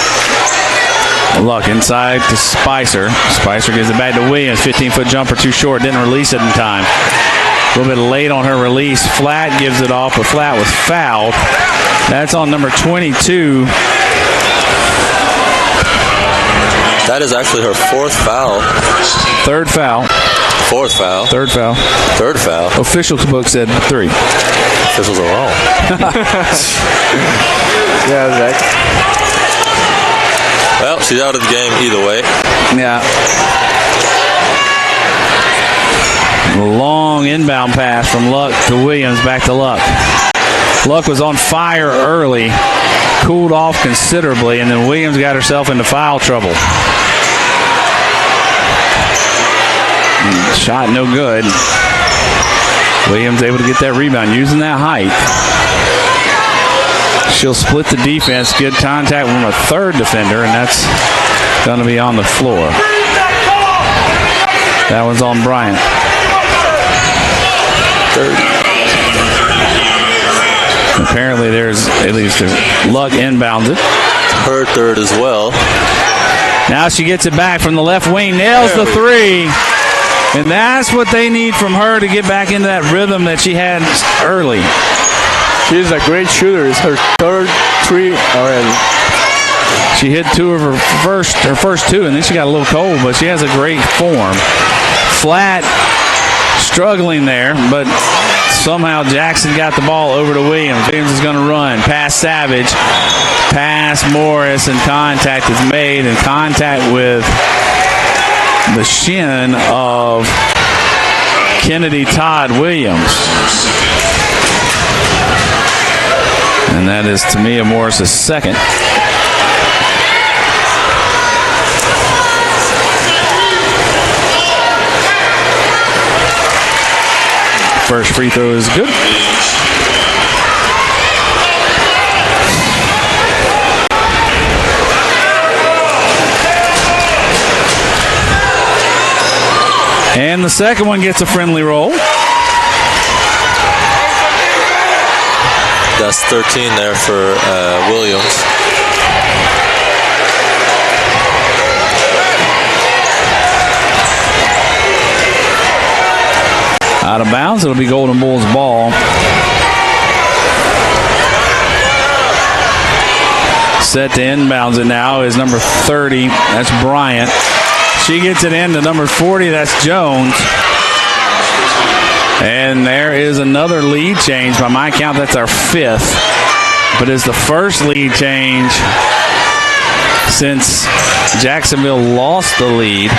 Luck inside to Spicer. Spicer gives it back to Williams. 15-foot jumper too short. Didn't release it in time. A little bit late on her release. Flat gives it off, but Flat was fouled. That's on number 22. That is actually her fourth foul. Third foul. Fourth foul. Third foul. Third foul. Official book said 3. Officials are wrong. Yeah, Zach. Well, she's out of the game either way. Yeah. Long inbound pass from Luck to Williams, back to Luck. Luck was on fire early, cooled off considerably, and then Williams got herself into foul trouble. Shot no good. Williams able to get that rebound using that height. She'll split the defense, good contact from a third defender, and that's going to be on the floor. That one's on Bryant. Third. Apparently there's at least Luck inbounds it. Her third as well. Now she gets it back from the left wing, nails the 3. And that's what they need from her to get back into that rhythm that she had early. She's a great shooter. It's her third 3 already. She hit 2 of her first 2, and then she got a little cold, but she has a great form. Flat struggling there, but somehow Jackson got the ball over to Williams. Williams is going to run. Pass Savage. Pass Morris, and contact is made, and contact with the shin of Kennedy Todd Williams. And that is Tamia Morris' second. First free throw is good. And the second one gets a friendly roll. That's 13 there for Williams. Out of bounds, it'll be Golden Bulls ball. Set to inbounds it now is number 30. That's Bryant. She gets it into number 40. That's Jones. And there is another lead change. By my count, that's our 5th. But it's the first lead change since Jacksonville lost the lead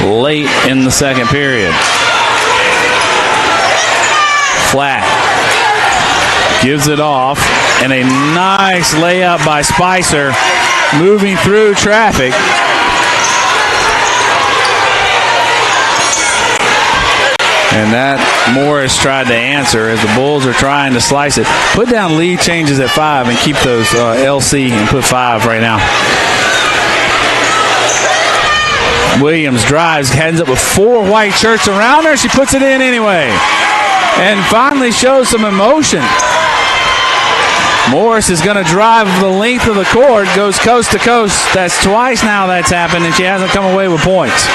late in the second period. Flat gives it off, and a nice layup by Spicer, moving through traffic. And that Morris tried to answer as the Bulls are trying to slice it. Put down lead changes at 5 and keep those LC and put 5 right now. Williams drives, heads up with 4 white shirts around her. She puts it in anyway. And finally shows some emotion. Morris is going to drive the length of the court, goes coast to coast. That's twice now that's happened, and she hasn't come away with points.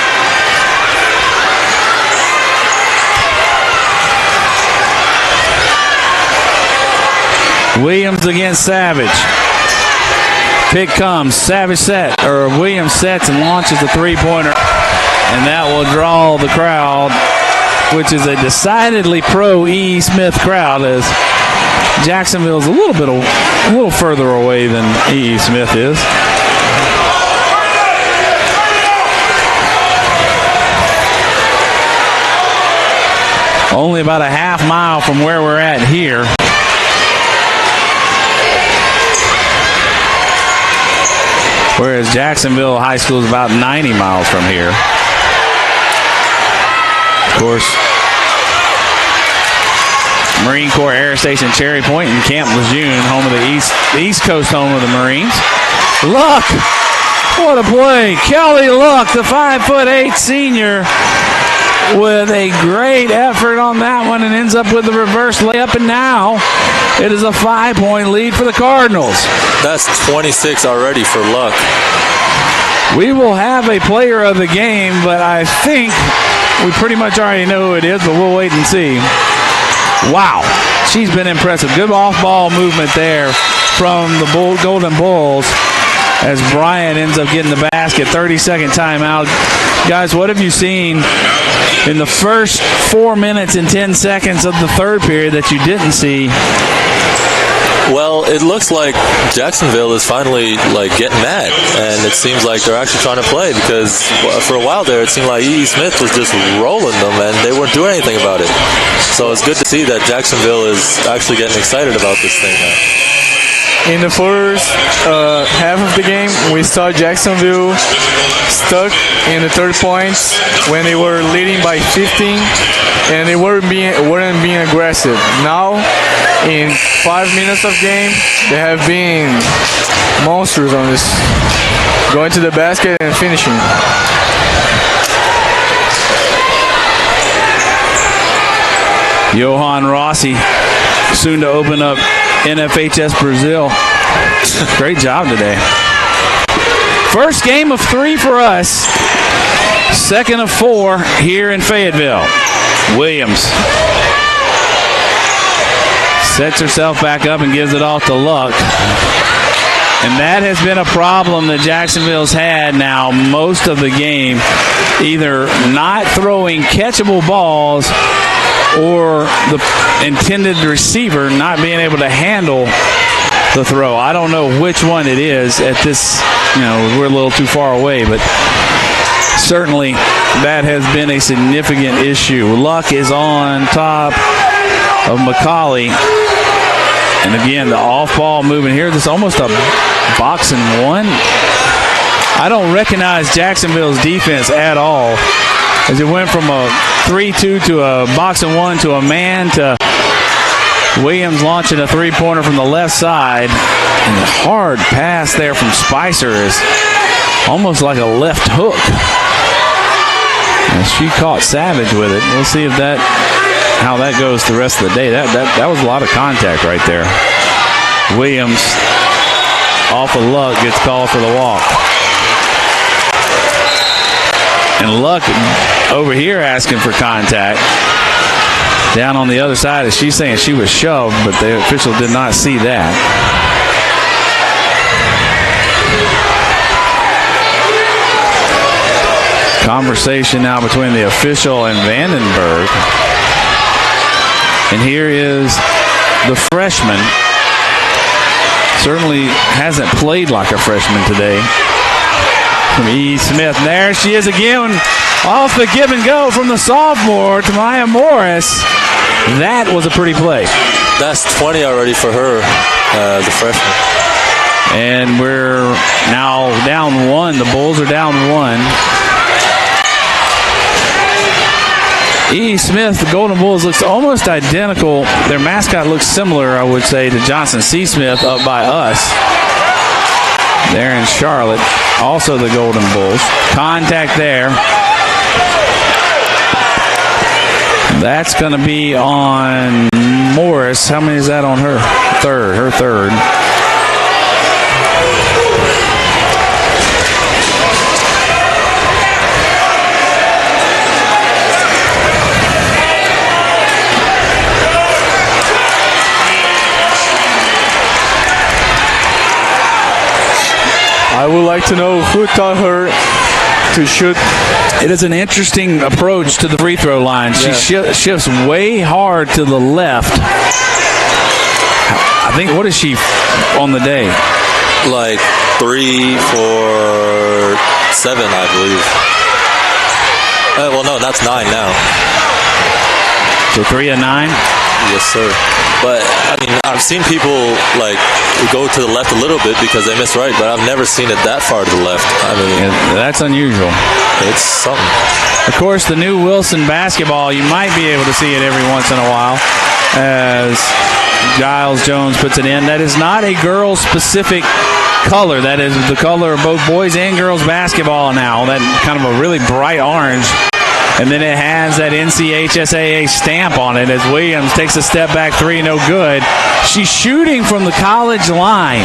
Williams against Savage. Pick comes. Savage Williams sets and launches a 3-pointer. And that will draw the crowd, which is a decidedly pro E. Smith crowd, as Jacksonville's a little further away than E. Smith is. only about a half mile from where we're at here. Whereas Jacksonville High School is about 90 miles from here. Of course, Marine Corps Air Station Cherry Point and Camp Lejeune, home of the East Coast home of the Marines. Luck! What a play. Kelly Luck, the 5'8" senior, with a great effort on that one and ends up with the reverse layup. And now it is a 5-point lead for the Cardinals. That's 26 already for Luck. We will have a player of the game, but I think we pretty much already know who it is, but we'll wait and see. Wow, she's been impressive. Good off-ball movement there from the Golden Bulls as Bryant ends up getting the basket. 30-second timeout. Guys, what have you seen in the first 4 minutes and 10 seconds of the third period that you didn't see? Well, it looks like Jacksonville is finally getting mad, and it seems like they're actually trying to play, because for a while there it seemed like E.E. Smith was just rolling them and they weren't doing anything about it. So it's good to see that Jacksonville is actually getting excited about this thing now. In the first half of the game, we saw Jacksonville stuck in the third points when they were leading by 15, and they weren't being aggressive. Now, in 5 minutes of game, they have been monsters on this, going to the basket and finishing. Johan Rossi, soon to open up NFHS Brazil. Great job today. First game of 3 for us. Second of 4 here in Fayetteville. Williams sets herself back up and gives it off to Luck. And that has been a problem that Jacksonville's had now most of the game, either not throwing catchable balls or the intended receiver not being able to handle the throw. I don't know which one it is at this, we're a little too far away, but certainly that has been a significant issue. Luck is on top of McCauley. And again, the off-ball movement here, this is almost a box and one. I don't recognize Jacksonville's defense at all, as it went from a 3-2 to a box and one to a man to Williams launching a three-pointer from the left side. And the hard pass there from Spicer is almost like a left hook. And she caught Savage with it. We'll see if how that goes the rest of the day. That was a lot of contact right there. Williams off of Luck gets called for the walk. And Luck over here asking for contact. Down on the other side, as she's saying she was shoved, but the official did not see that. Conversation now between the official and Vandenberg. And here is the freshman. Certainly hasn't played like a freshman today. From E. Smith. And there she is again. Off the give and go from the sophomore to Maya Morris. That was a pretty play. That's 20 already for her, the freshman. And we're now down 1. The Bulls are down 1. E. Smith, the Golden Bulls, looks almost identical. Their mascot looks similar, I would say, to Johnson C. Smith up by us. There in Charlotte. Also the Golden Bulls. Contact there. That's going to be on Morris. How many is that on her? Her third. I would like to know who taught her to shoot. It is an interesting approach to the free throw line. She shifts way hard to the left. I think, what is she on the day? Like 3 for 7, I believe. Well, no, that's 9 now. So 3 of 9? Yes, sir. But, I mean, I've seen people, like, go to the left a little bit because they miss right, but I've never seen it that far to the left. I mean, that's unusual. It's something. Of course, the new Wilson basketball, you might be able to see it every once in a while as Giles Jones puts it in. That is not a girls-specific color. That is the color of both boys and girls basketball now. That kind of a really bright orange. And then it has that NCHSAA stamp on it as Williams takes a step back three, no good. She's shooting from the college line.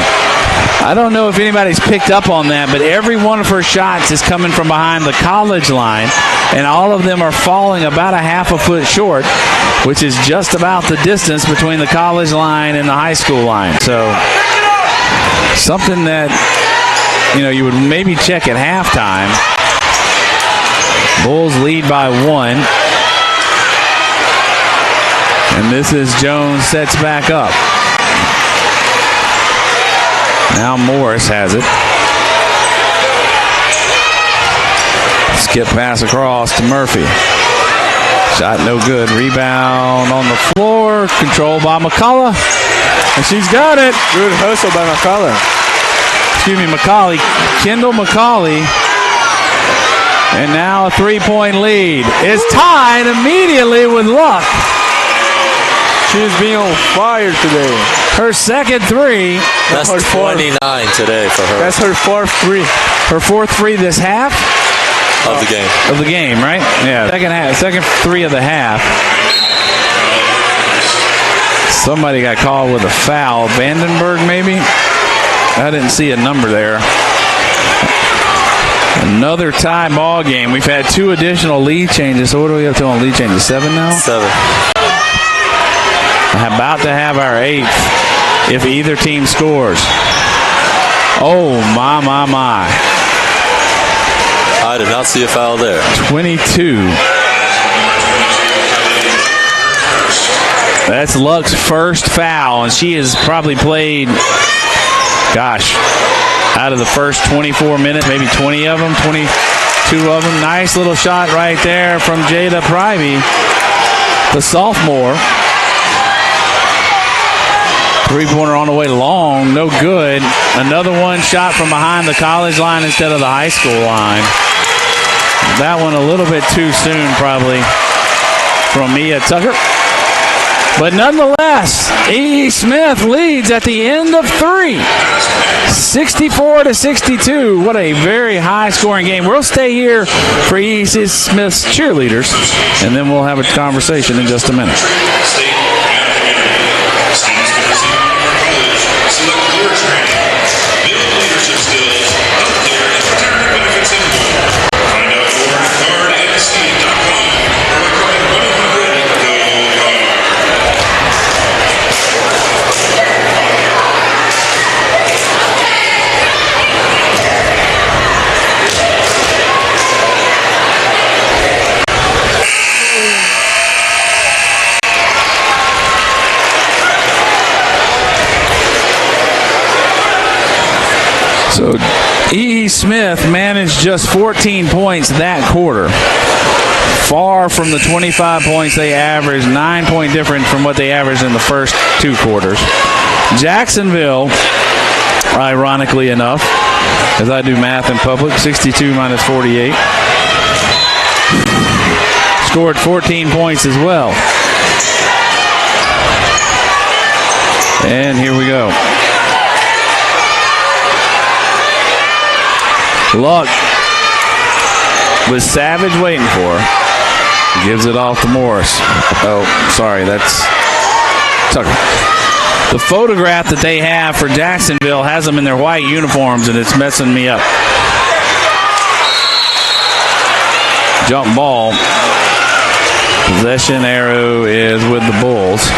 I don't know if anybody's picked up on that, but every one of her shots is coming from behind the college line, and all of them are falling about a half a foot short, which is just about the distance between the college line and the high school line. So something that, you know, you would maybe check at halftime. Bulls lead by 1. And this is Jones sets back up. Now Morris has it. Skip pass across to Murphy. Shot no good. Rebound on the floor. Controlled by McCullough. And she's got it. Good hustle by McCullough. Excuse me, McCauley. Kendall McCauley. And now a three-point lead is tied immediately with Luck. She's being on fire today. Her second three. That's 29 today for her. That's her fourth three. Her fourth three this half? Of the game. Of the game, right? Yeah. Second three of the half. Somebody got called with a foul. Vandenberg, maybe? I didn't see a number there. Another tie ball game. We've had 2 additional lead changes. So what do we have to on lead changes? 7 now? 7. About to have our 8th if either team scores. Oh, my. I did not see a foul there. 22. That's Luck's first foul, and she has probably played, out of the first 24 minutes, maybe 20 of them, 22 of them. Nice little shot right there from Jada Privy, the sophomore. Three-pointer on the way long, no good. Another one shot from behind the college line instead of the high school line. That one a little bit too soon, probably, from Mia Tucker. But nonetheless, E.E. Smith leads at the end of 3. 64-62. What a very high-scoring game. We'll stay here for E.E. Smith's cheerleaders, and then we'll have a conversation in just a minute. So E.E. Smith managed just 14 points that quarter. Far from the 25 points they averaged, 9-point difference from what they averaged in the first 2 quarters. Jacksonville, ironically enough, as I do math in public, 62 minus 48, scored 14 points as well. And here we go. Luck with Savage waiting for her. Gives it off to Morris. Oh, sorry, that's Tucker. The photograph that they have for Jacksonville has them in their white uniforms, and it's messing me up. Jump ball. Possession arrow is with the Bulls.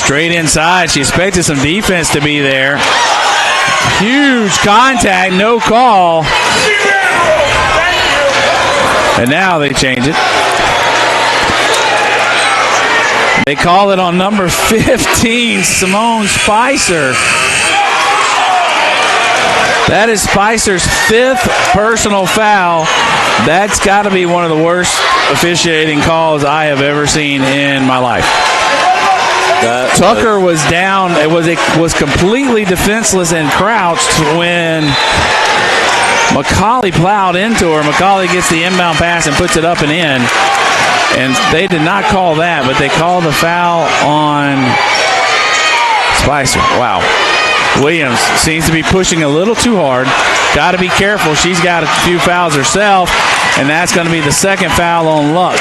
Straight inside. She expected some defense to be there. Huge contact, no call. And now they change it. They call it on number 15, Simone Spicer. That is Spicer's 5th personal foul. That's got to be one of the worst officiating calls I have ever seen in my life. Tucker was down. It was completely defenseless and crouched when McCauley plowed into her. McCauley gets the inbound pass and puts it up and in. And they did not call that, but they called the foul on Spicer. Wow. Williams seems to be pushing a little too hard. Got to be careful. She's got a few fouls herself, and that's going to be the second foul on Luck.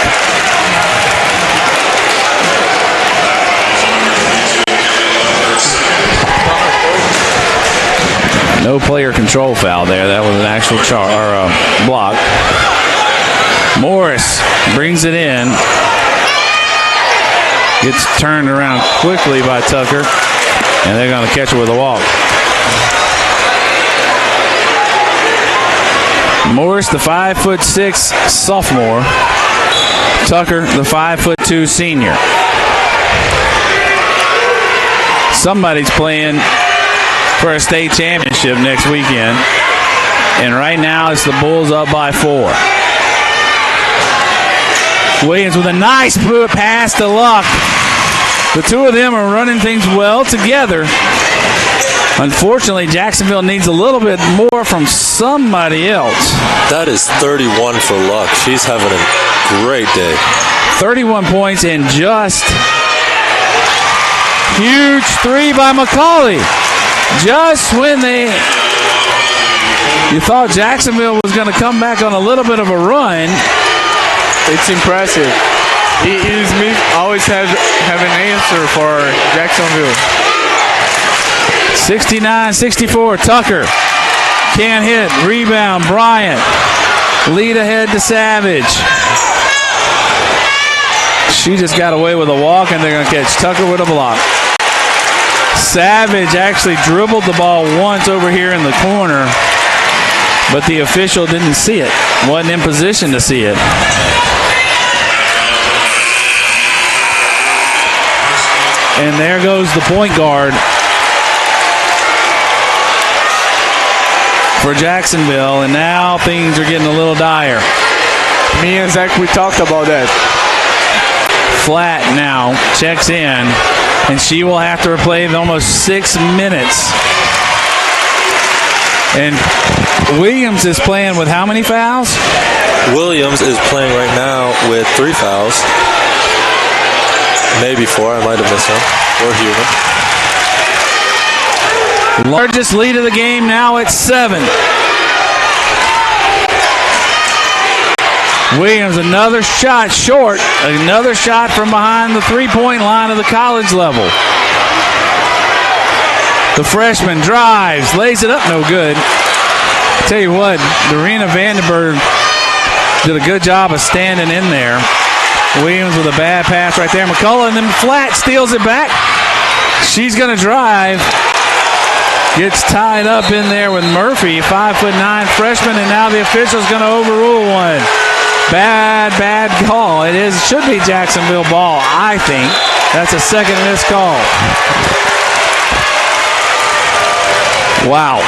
No player control foul there. That was an actual block. Morris brings it in. Gets turned around quickly by Tucker. And they're going to catch it with a walk. Morris, the 5'6" sophomore. Tucker, the 5'2" senior. Somebody's playing for a state championship next weekend. And right now it's the Bulls up by 4. Williams with a nice pass to Luck. The two of them are running things well together. Unfortunately, Jacksonville needs a little bit more from somebody else. That is 31 for Luck. She's having a great day. 31 points and just huge three by McCauley. Just when you thought Jacksonville was going to come back on a little bit of a run. It's impressive. Always have an answer for Jacksonville. 69-64. Tucker can't hit. Rebound. Bryant. Lead ahead to Savage. She just got away with a walk, and they're going to catch Tucker with a block. Savage actually dribbled the ball once over here in the corner, but the official didn't see it. Wasn't in position to see it. And there goes the point guard for Jacksonville. And now things are getting a little dire. Me and Zach, we talked about that. Flat now checks in. And she will have to play almost 6 minutes. And Williams is playing with how many fouls? Williams is playing right now with 3 fouls. Maybe 4. I might have missed one. Or human. Largest lead of the game now at 7. Williams, another shot short. Another shot from behind the three-point line of the college level. The freshman drives, lays it up, no good. Tell you what, Dorena Vandenberg did a good job of standing in there. Williams with a bad pass right there. McCullough, and then Flat steals it back. She's going to drive. Gets tied up in there with Murphy, 5'9" freshman, and now the official's going to overrule one. Bad call. It should be Jacksonville ball, I think. That's a second missed call. Wow.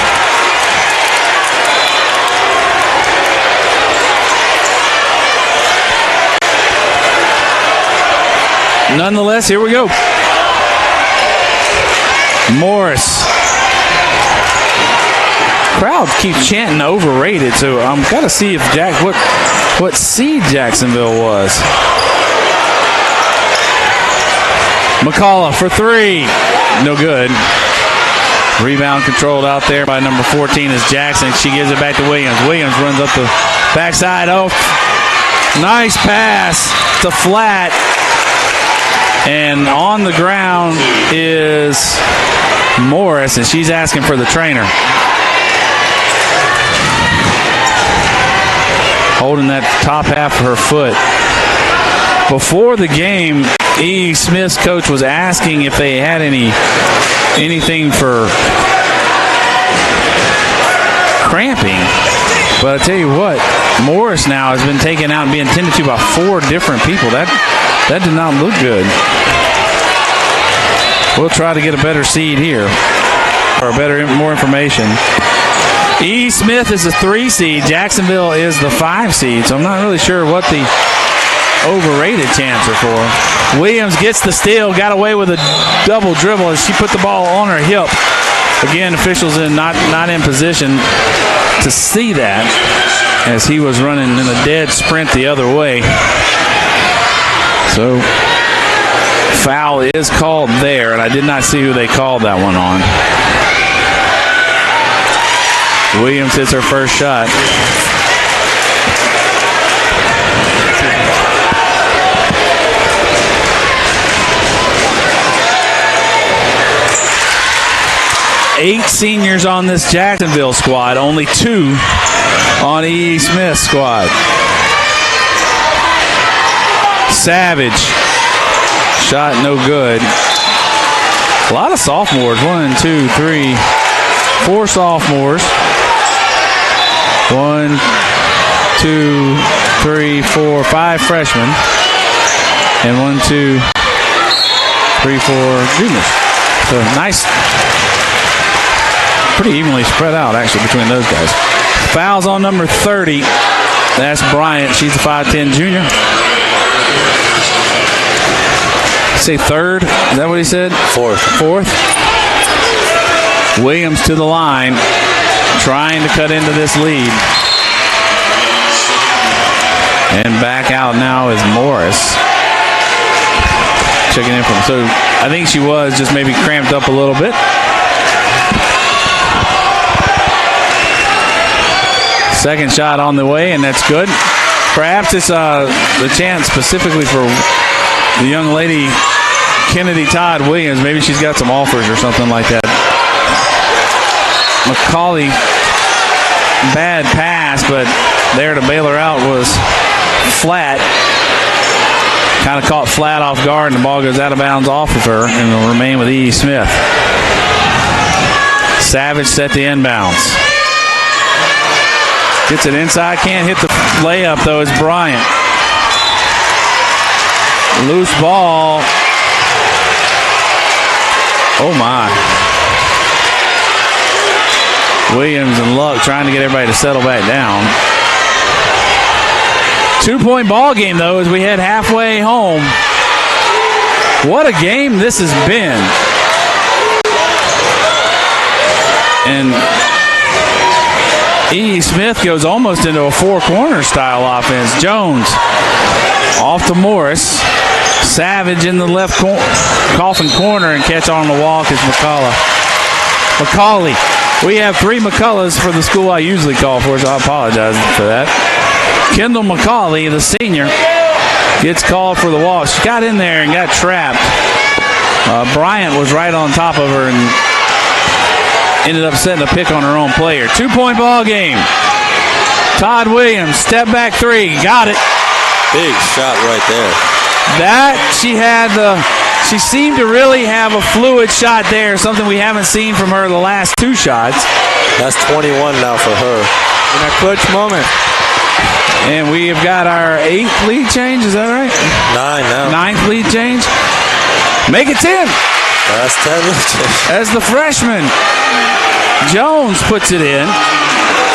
Nonetheless, here we go. Morris. Crowd keeps chanting overrated, so I'm got to see if what seed Jacksonville was. McCullough for 3. No good. Rebound controlled out there by number 14 is Jackson. She gives it back to Williams. Williams runs up the backside. Oh, nice pass to Flat. And on the ground is Morris, and she's asking for the trainer. Holding that top half of her foot. Before the game, E. Smith's coach was asking if they had anything for cramping. But I tell you what, Morris now has been taken out and being tended to by 4 different people. That did not look good. We'll try to get a better seed here, or more information. E. Smith is the 3 seed. Jacksonville is the 5 seed. So I'm not really sure what the overrated chants are for. Williams gets the steal, got away with a double dribble as she put the ball on her hip. Again, officials not in position to see that as he was running in a dead sprint the other way. So foul is called there, and I did not see who they called that one on. Williams hits her first shot. Eight seniors on this Jacksonville squad, only 2 on E. Smith's squad. Savage, shot no good. A lot of sophomores, 1, 2, 3, 4 sophomores. 1, 2, 3, 4, 5 freshmen. And 1, 2, 3, 4 juniors. So nice. Pretty evenly spread out, actually, between those guys. Fouls on number 30. That's Bryant. She's a 5'10 junior. Say third? Is that what he said? Fourth. Williams to the line, trying to cut into this lead. And back out now is Morris. Checking in from. So I think she was just maybe cramped up a little bit. Second shot on the way, and that's good. Perhaps it's the chance specifically for the young lady, Kennedy Todd Williams. Maybe she's got some offers or something like that. McCauley, bad pass, but there to bail her out was Flat. Kind of caught Flat off guard, and the ball goes out of bounds off of her, and will remain with E. Smith. Savage set the inbounds. Gets it inside, can't hit the layup though, is Bryant. Loose ball. Oh my. Williams and Luck trying to get everybody to settle back down. 2-point ball game though as we head halfway home. What a game this has been. And E. Smith goes almost into a 4-corner style offense. Jones off to Morris. Savage in the left coffin corner, and catch on the walk is McCauley. We have 3 McCulloughs for the school I usually call for, so I apologize for that. Kendall McCauley, the senior, gets called for the walk. She got in there and got trapped. Bryant was right on top of her and ended up setting a pick on her own player. 2-point ball game. Todd Williams, step back 3, got it. Big shot right there. She seemed to really have a fluid shot there, something we haven't seen from her the last 2 shots. That's 21 now for her. In a clutch moment. And we have got our 8th lead change, is that right? 9 now. 9th lead change. Make it 10. That's 10. As the freshman, Jones puts it in.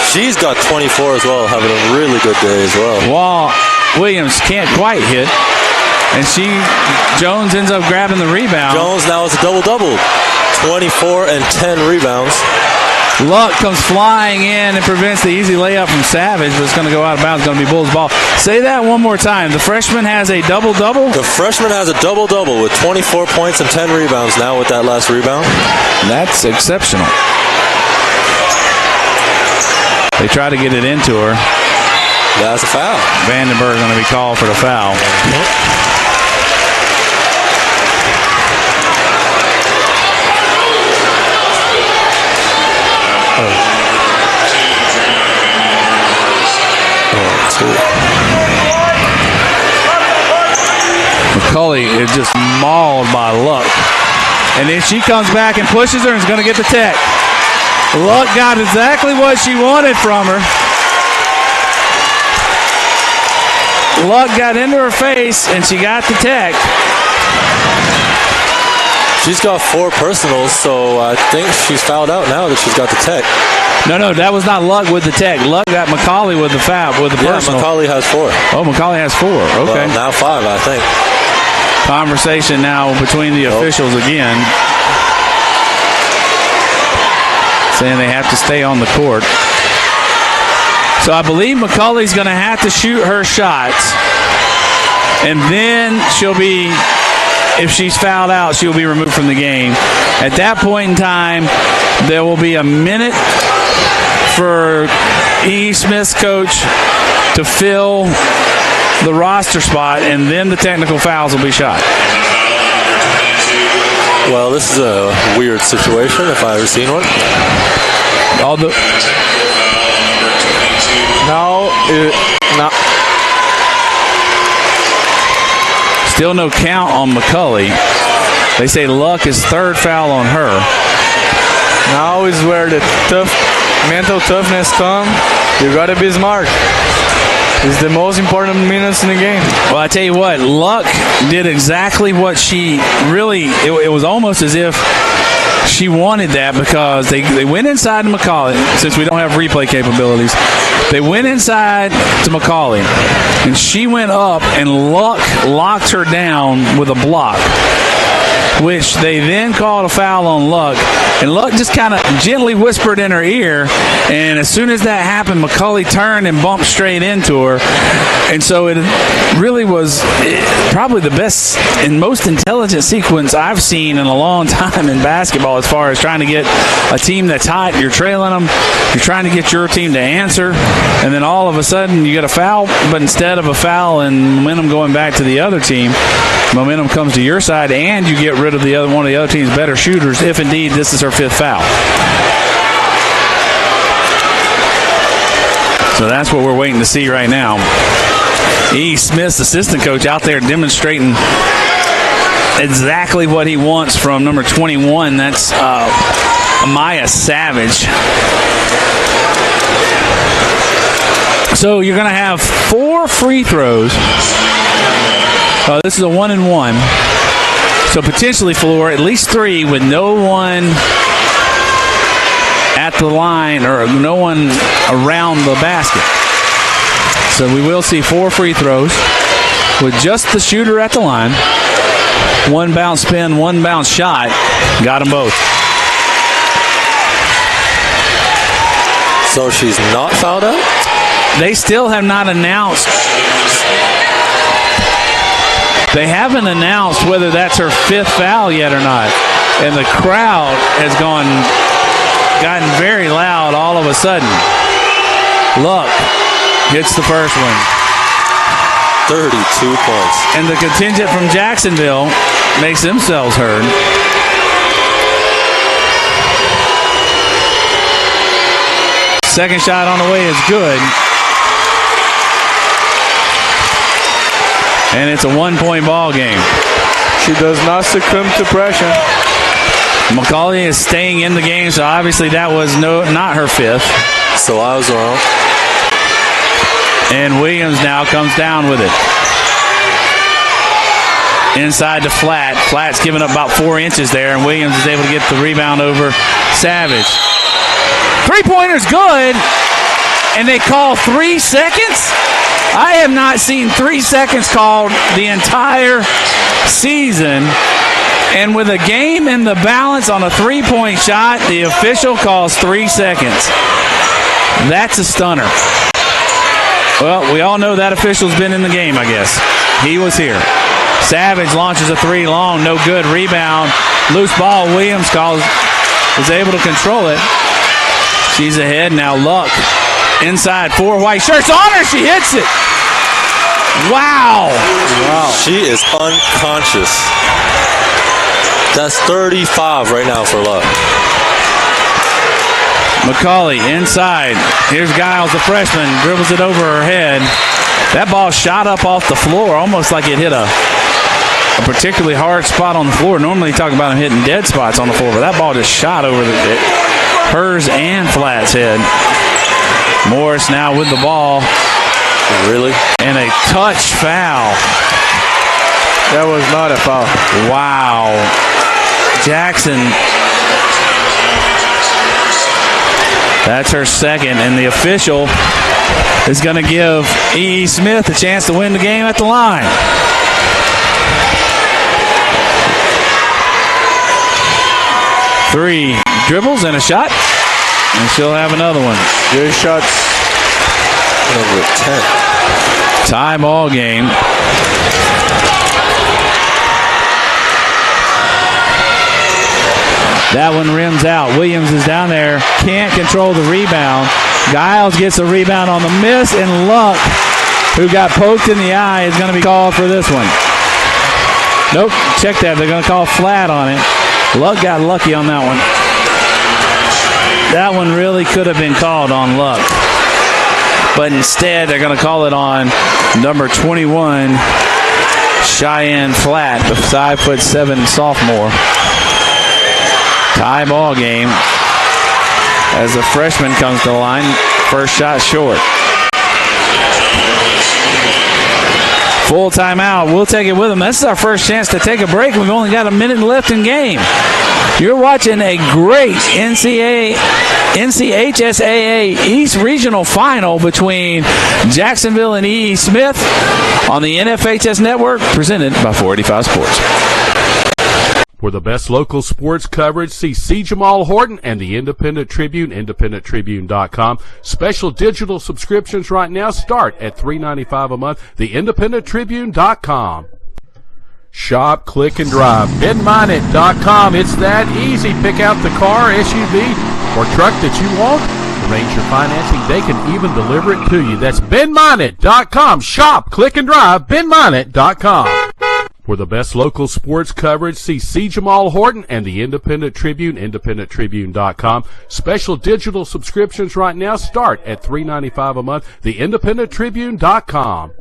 She's got 24 as well, having a really good day as well. While Williams can't quite hit. And Jones ends up grabbing the rebound. Jones now is a double-double. 24 and 10 rebounds. Luck comes flying in and prevents the easy layup from Savage, but it's going to go out of bounds. It's going to be Bulls ball. Say that one more time. The freshman has a double-double? The freshman has a double-double with 24 points and 10 rebounds now with that last rebound. That's exceptional. They try to get it into her. That's a foul. Vandenberg going to be called for the foul. McCauley is just mauled by Luck. And then she comes back and pushes her and is going to get the tech. Luck got exactly what she wanted from her. Luck got into her face, and she got the tech. She's got 4 personals, so I think she's fouled out now that she's got the tech. No, that was not Luck with the tech. Luck got McCauley with the foul, with the personal. McCauley has 4. Oh, McCauley has 4. Okay. Well, now 5, I think. Conversation now between the officials again, saying they have to stay on the court. So I believe McCauley's going to have to shoot her shots, and then she'll be, if she's fouled out, she'll be removed from the game. At that point in time, there will be a minute for E. Smith's coach to fill the roster spot, and then the technical fouls will be shot. Well, this is a weird situation if I've ever seen one. Still no count on McCauley. They say Luck is 3rd foul on her. Now is where the mental toughness comes. You got to be smart. It's the most important minutes in the game. Well, I tell you what, Luck did exactly what she really, it was almost as if she wanted that, because they went inside to McCauley, since we don't have replay capabilities. They went inside to McCauley, and she went up, and Luck locked her down with a block, which they then called a foul on Luck. And Luck just kind of gently whispered in her ear, and as soon as that happened, McCauley turned and bumped straight into her. And so it really was probably the best and most intelligent sequence I've seen in a long time in basketball, as far as trying to get a team that's hot. You're trailing them, you're trying to get your team to answer, and then all of a sudden you get a foul, but instead of a foul and momentum going back to the other team, momentum comes to your side, and you get rid of one of the other team's better shooters, if indeed this is her 5th foul. So that's what we're waiting to see right now. E. Smith's assistant coach out there demonstrating exactly what he wants from number 21. That's Amaya Savage. So you're going to have 4 free throws. This is a 1-and-1. So potentially, Floor, at least 3 with no one at the line or no one around the basket. So we will see 4 free throws with just the shooter at the line. 1 bounce spin, 1 bounce shot. Got them both. So she's not fouled out? They still have not announced. They haven't announced whether that's her 5th foul yet or not. And the crowd has gotten very loud all of a sudden. Luck hits the first one. 32 points. And the contingent from Jacksonville makes themselves heard. Second shot on the way is good. And it's a 1-point ball game. She does not succumb to pressure. McCauley is staying in the game, so obviously that was not her 5th. So I was wrong. And Williams now comes down with it. Inside to Flat. Flat's giving up about 4 inches there, and Williams is able to get the rebound over Savage. 3-pointer's good, and they call 3 seconds? I have not seen 3 seconds called the entire season. And with a game in the balance on a 3-point shot, the official calls 3 seconds. That's a stunner. Well, we all know that official's been in the game, I guess. He was here. Savage launches a 3 long, no good. Rebound, loose ball. Williams is able to control it. She's ahead now. Luck inside, 4 white shirts on her. She hits it. Wow. She is unconscious. That's 35 right now for Luck. McCauley inside. Here's Giles, the freshman, dribbles it over her head. That ball shot up off the floor, almost like it hit a particularly hard spot on the floor. Normally you talk about him hitting dead spots on the floor, but that ball just shot over hers and Flatt's head. Morris now with the ball. Really? And a touch foul. That was not a foul. Wow. Jackson. That's her second, and the official is going to give E.E. Smith a chance to win the game at the line. Three dribbles and a shot, and she'll have another one. Good shots. Number 10. Tie ball game. That one rims out. Williams is down there, can't control the rebound. Giles gets the rebound on the miss, and Luck, who got poked in the eye, is going to be called for this one. Nope, check that. They're going to call flat on it. Luck got lucky on that one. That one really could have been called on Luck. But instead, they're going to call it on number 21, Cheyenne Flatt, the 5'7" sophomore. Tie ball game as the freshman comes to the line. First shot short. Full timeout. We'll take it with them. This is our first chance to take a break. We've only got a minute left in game. You're watching a great NCHSAA East Regional Final between Jacksonville and E.E. Smith on the NFHS Network, presented by 485 Sports. For the best local sports coverage, see C. Jamal Horton and the Independent Tribune, independenttribune.com. Special digital subscriptions right now start at $3.95 a month, theindependenttribune.com. Shop, click, and drive. BidMineIt.com. It's that easy. Pick out the car, SUV, or truck that you want. Arrange your financing. They can even deliver it to you. That's BidMineIt.com. Shop, click, and drive. BidMineIt.com. For the best local sports coverage, see C. Jamal Horton and the Independent Tribune, independenttribune.com. Special digital subscriptions right now start at $3.95 a month, theindependenttribune.com.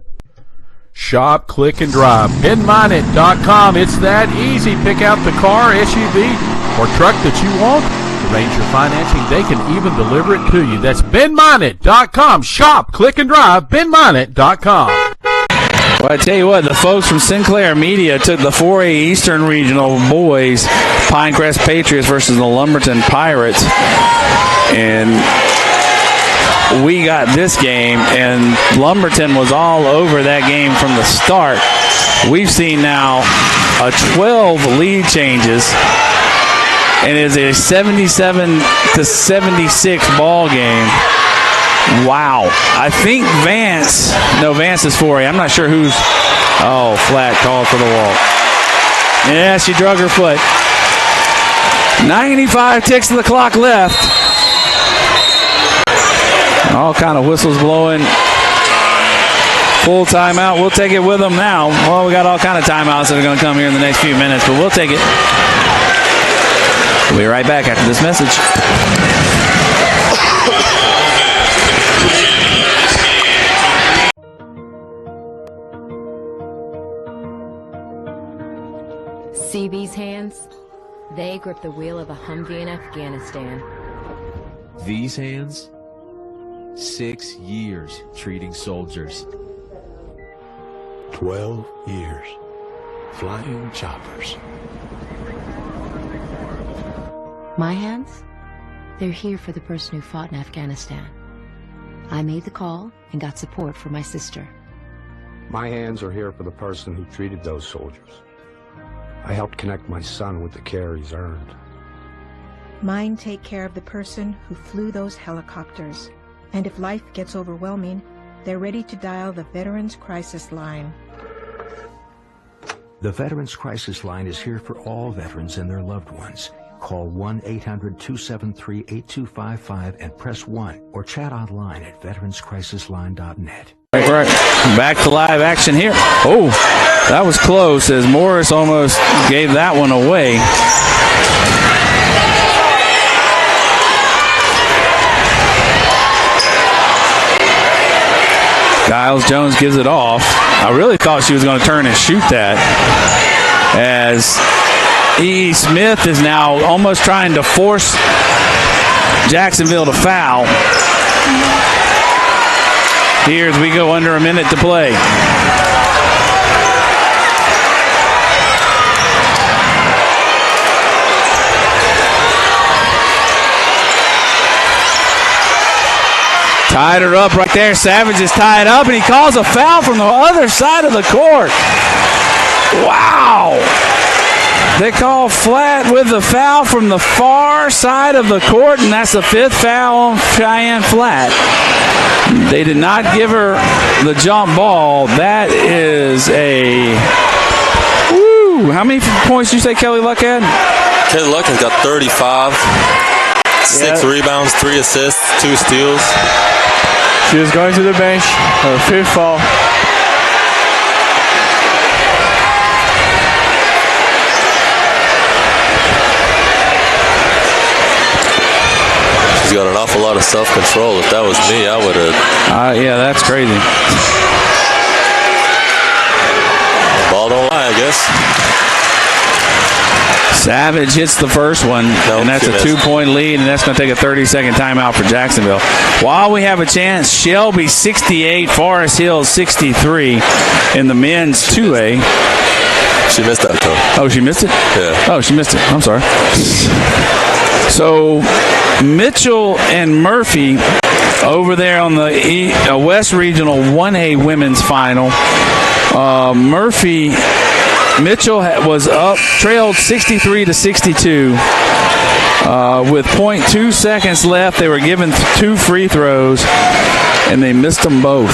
Shop, click, and drive. BidMineIt.com. It's that easy. Pick out the car, SUV, or truck that you want. Arrange your financing. They can even deliver it to you. That's BidMineIt.com. Shop, click, and drive. BidMineIt.com. Well, I tell you what, the folks from Sinclair Media took the 4A Eastern Regional boys, Pinecrest Patriots versus the Lumberton Pirates, and we got this game, and Lumberton was all over that game from the start. We've seen now a 12 lead changes, and it is a 77-76 ball game. Wow. I think Vance is 4A. I'm not sure who's. Oh, Flatt called for the wall. Yeah, she drug her foot. 95 ticks of the clock left. All kind of whistles blowing. Full timeout. We'll take it with them now. Well, we got all kind of timeouts that are going to come here in the next few minutes, but we'll take it. We'll be right back after this message. See these hands? They grip the wheel of a Humvee in Afghanistan. These hands? 6 years treating soldiers. 12 years. Flying choppers. My hands? They're here for the person who fought in Afghanistan. I made the call and got support for my sister. My hands are here for the person who treated those soldiers. I helped connect my son with the care he's earned. Mine take care of the person who flew those helicopters. And if life gets overwhelming, they're ready to dial the Veterans Crisis Line. The Veterans Crisis Line is here for all veterans and their loved ones. Call 1-800-273-8255 and press 1 or chat online at veteranscrisisline.net. Right. Back to live action here. Oh, that was close as Morris almost gave that one away. Giles Jones gives it off. I really thought she was going to turn and shoot that, as E. Smith is now almost trying to force Jacksonville to foul. Here as we go under a minute to play. Tied her up right there. Savage is tied up, and he calls a foul from the other side of the court. Wow. They call flat with the foul from the far side of the court, and that's the 5th foul on Cheyenne Flat. They did not give her the jump ball. That is a... Woo! How many points did you say Kelly Luck had? Kelly Luck has got 35. 6 rebounds, 3 assists, 2 steals. She is going to the bench. Her 5th foul. She's got an awful lot of self-control. If that was me, I would have... yeah, that's crazy. Ball don't lie, I guess. Savage hits the first one, and that's a 2-point lead, and that's going to take a 30-second timeout for Jacksonville. While we have a chance, Shelby 68, Forest Hills 63 in the men's 2A. She missed that, though. Oh, she missed it? Yeah. Oh, she missed it. I'm sorry. So Mitchell and Murphy over there on the West Regional 1A women's final. Mitchell was up, trailed 63-62 with 0.2 seconds left. They were given 2 free throws, and they missed them both.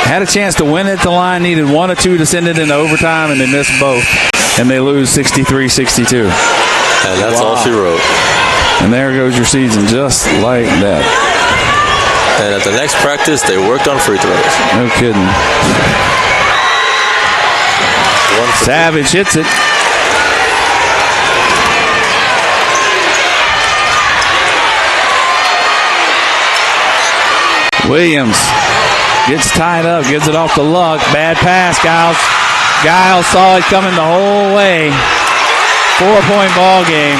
Had a chance to win at the line, needed 1 or 2 to send it into overtime, and they missed both, and they lose 63-62. And that's all she wrote. And there goes your season, just like that. And at the next practice, they worked on free throws. No kidding. Savage hits it. Williams gets tied up, gives it off to Luck. Bad pass, Giles. Giles saw it coming the whole way. 4-point ball game.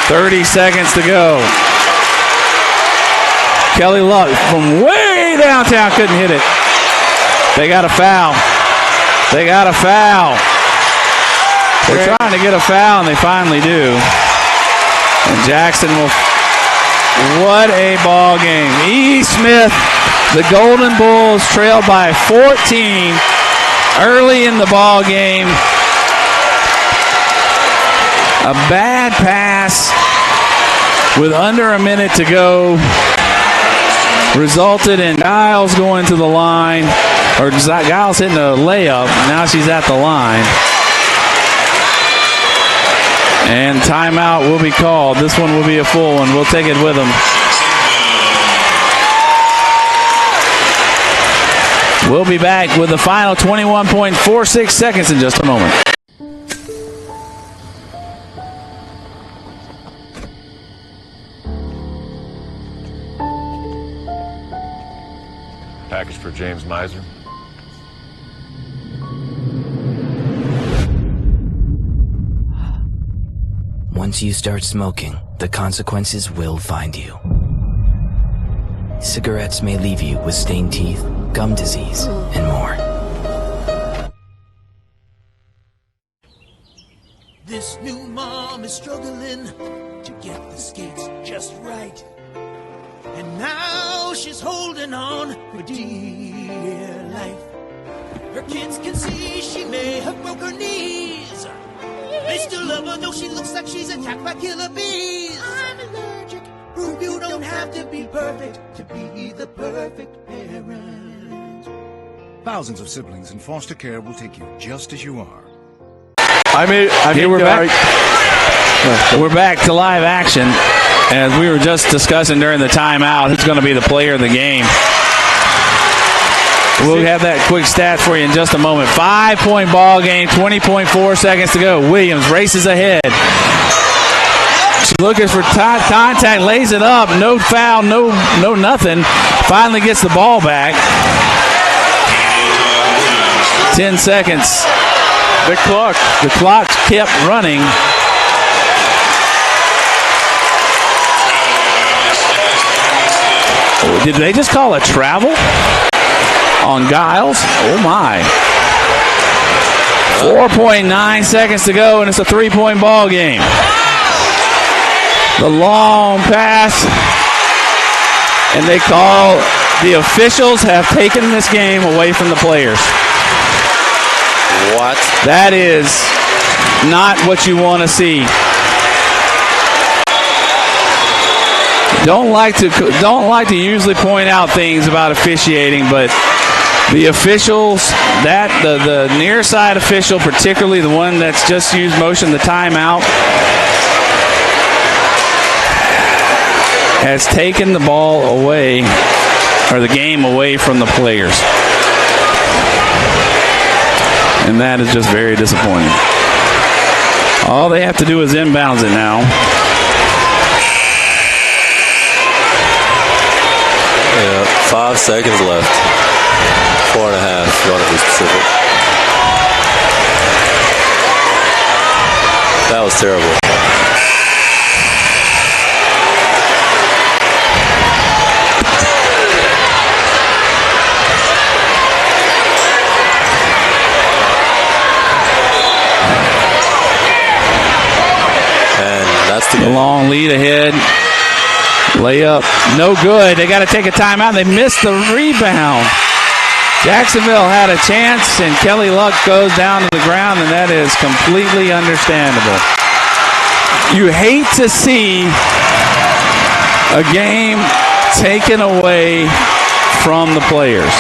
30 seconds to go. Kelly Luck from way downtown couldn't hit it. They got a foul. They got a foul. They're trying to get a foul, and they finally do. And Jackson will... What a ball game. E. Smith, the Golden Bulls trailed by 14 early in the ball game. A bad pass with under a minute to go resulted in Giles going to the line, or Giles hitting a layup. Now she's at the line. And timeout will be called. This one will be a full one. We'll take it with them. We'll be back with the final 21.46 seconds in just a moment. Package for James Miser. Once you start smoking, the consequences will find you. Cigarettes may leave you with stained teeth, gum disease, and more. This new mom is struggling to get the skates just right. And now she's holding on for dear life. Her kids can see she may have broke her knees. They still love her, though she looks like she's attacked by killer bees. I'm allergic. Prove you don't have to be perfect to be the perfect parent. Thousands of siblings in foster care will take you just as you are. We're back. We're back to live action. As we were just discussing during the timeout, who's going to be the player of the game. We'll have that quick stats for you in just a moment. 5-point ball game, 20.4 seconds to go. Williams races ahead. She's looking for contact, lays it up. No foul, no nothing. Finally gets the ball back. 10 seconds. The clock kept running. Did they just call a travel on Giles? Oh, my. 4.9 seconds to go, and it's a 3-point ball game. The long pass, and they call the officials have taken this game away from the players. What? That is not what you want to see. Don't like to usually point out things about officiating, but the officials, the near side official, particularly the one that's just used motion, the timeout, has taken the ball away, or the game away from the players. And that is just very disappointing. All they have to do is inbounds it now. Yeah, 5 seconds left. 4.5, if you want to be specific. That was terrible. The long lead ahead. Layup, no good. They got to take a timeout. They missed the rebound. Jacksonville had a chance, and Kelly Luck goes down to the ground, and that is completely understandable. You hate to see a game taken away from the players,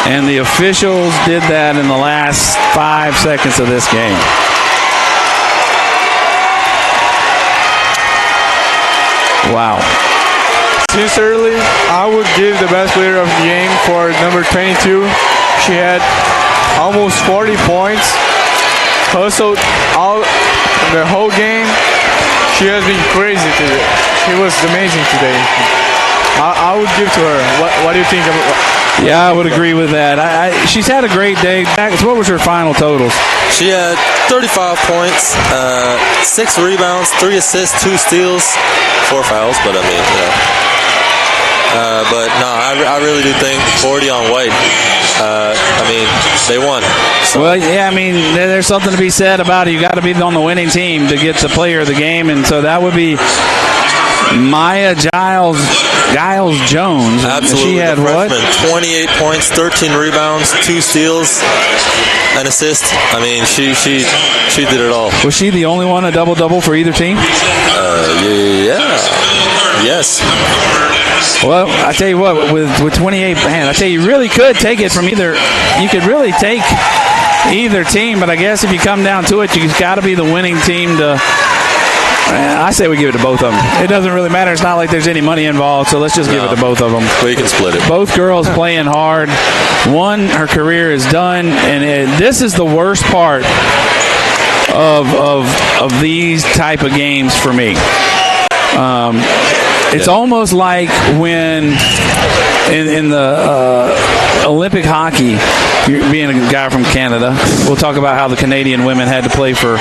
and the officials did that in the last 5 seconds of this game. Wow. Sincerely, I would give the best player of the game for number 22. She had almost 40 points, hustled all the whole game. She has been crazy today. She was amazing today. I would give to her. What do you think? Yeah, I would agree with that. She's had a great day. What was her final totals? She had 35 points, 6 rebounds, 3 assists, 2 steals, 4 fouls. But I mean, you know. But no, I really do think 40 on White. I mean, they won. So. Well, yeah, I mean, there's something to be said about it. You got to be on the winning team to get the player of the game, and so that would be Maya Giles Jones. Absolutely. She had what? 28 points, 13 rebounds, 2 steals, an assist. I mean, she did it all. Was she the only one a double-double for either team? Yeah. Yes. Well, I tell you what, with 28, man, I tell you really could take it from either. You could really take either team, but I guess if you come down to it, you've got to be the winning team to. I say we give it to both of them. It doesn't really matter. It's not like there's any money involved, so let's just give it to both of them. We can split it. Both girls playing hard. One, her career is done, and this is the worst part of these type of games for me. It's almost like when in the Olympic hockey, being a guy from Canada, we'll talk about how the Canadian women had to play for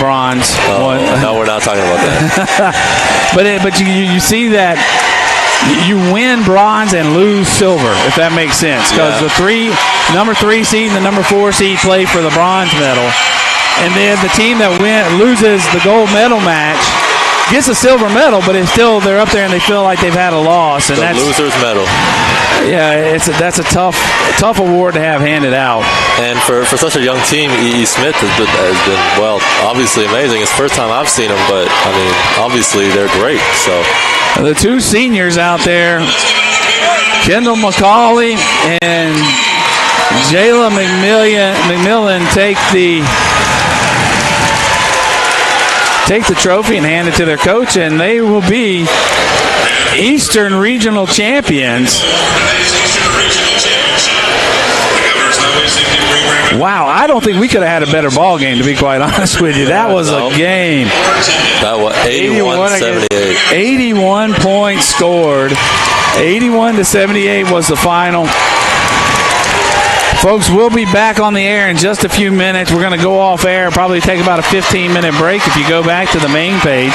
bronze. No, we're not talking about that. but you see that you win bronze and lose silver, if that makes sense, because the number 3 seed and the number 4 seed play for the bronze medal, and then the team that loses the gold medal match gets a silver medal, but they're up there and they feel like they've had a loss, and that's loser's medal. Yeah, that's a tough award to have handed out. And for such a young team, E.E. Smith has been well, obviously amazing. It's the first time I've seen him, but I mean, obviously they're great. So the 2 seniors out there, Kendall McCauley and Jayla McMillan, take the trophy and hand it to their coach, and they will be Eastern Regional Champions. Wow, I don't think we could have had a better ball game, to be quite honest with you. That was a game. That was 81-78. 81 points scored. 81-78 was the final. Folks, we'll be back on the air in just a few minutes. We're going to go off air, probably take about a 15-minute break if you go back to the main page.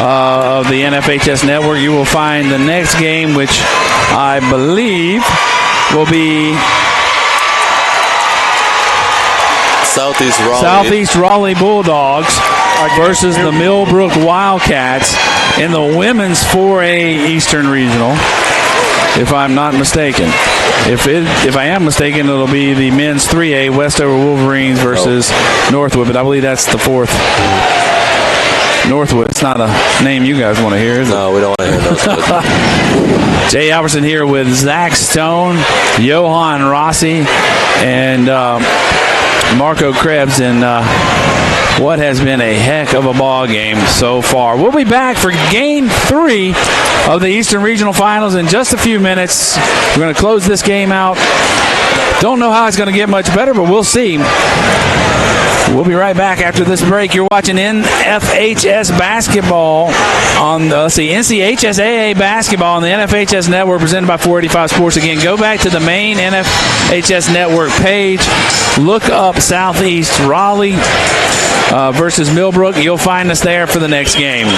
of the NFHS Network. You will find the next game, which I believe will be Southeast Raleigh Bulldogs versus the Millbrook Wildcats in the women's 4A Eastern Regional, if I'm not mistaken. If I am mistaken, it'll be the men's 3A Westover Wolverines versus Northwood, but I believe that's the fourth. Northwood. It's not a name you guys want to hear, is it? No, we don't want to hear those. Jay Albertson here with Zach Stone, Johan Rossi, and Marco Krebs in what has been a heck of a ball game so far. We'll be back for Game 3 of the Eastern Regional Finals in just a few minutes. We're going to close this game out. Don't know how it's going to get much better, but we'll see. We'll be right back after this break. You're watching NFHS basketball on NCHSAA basketball on the NFHS Network, presented by 485 Sports. Again, go back to the main NFHS Network page. Look up Southeast Raleigh versus Millbrook. You'll find us there for the next game.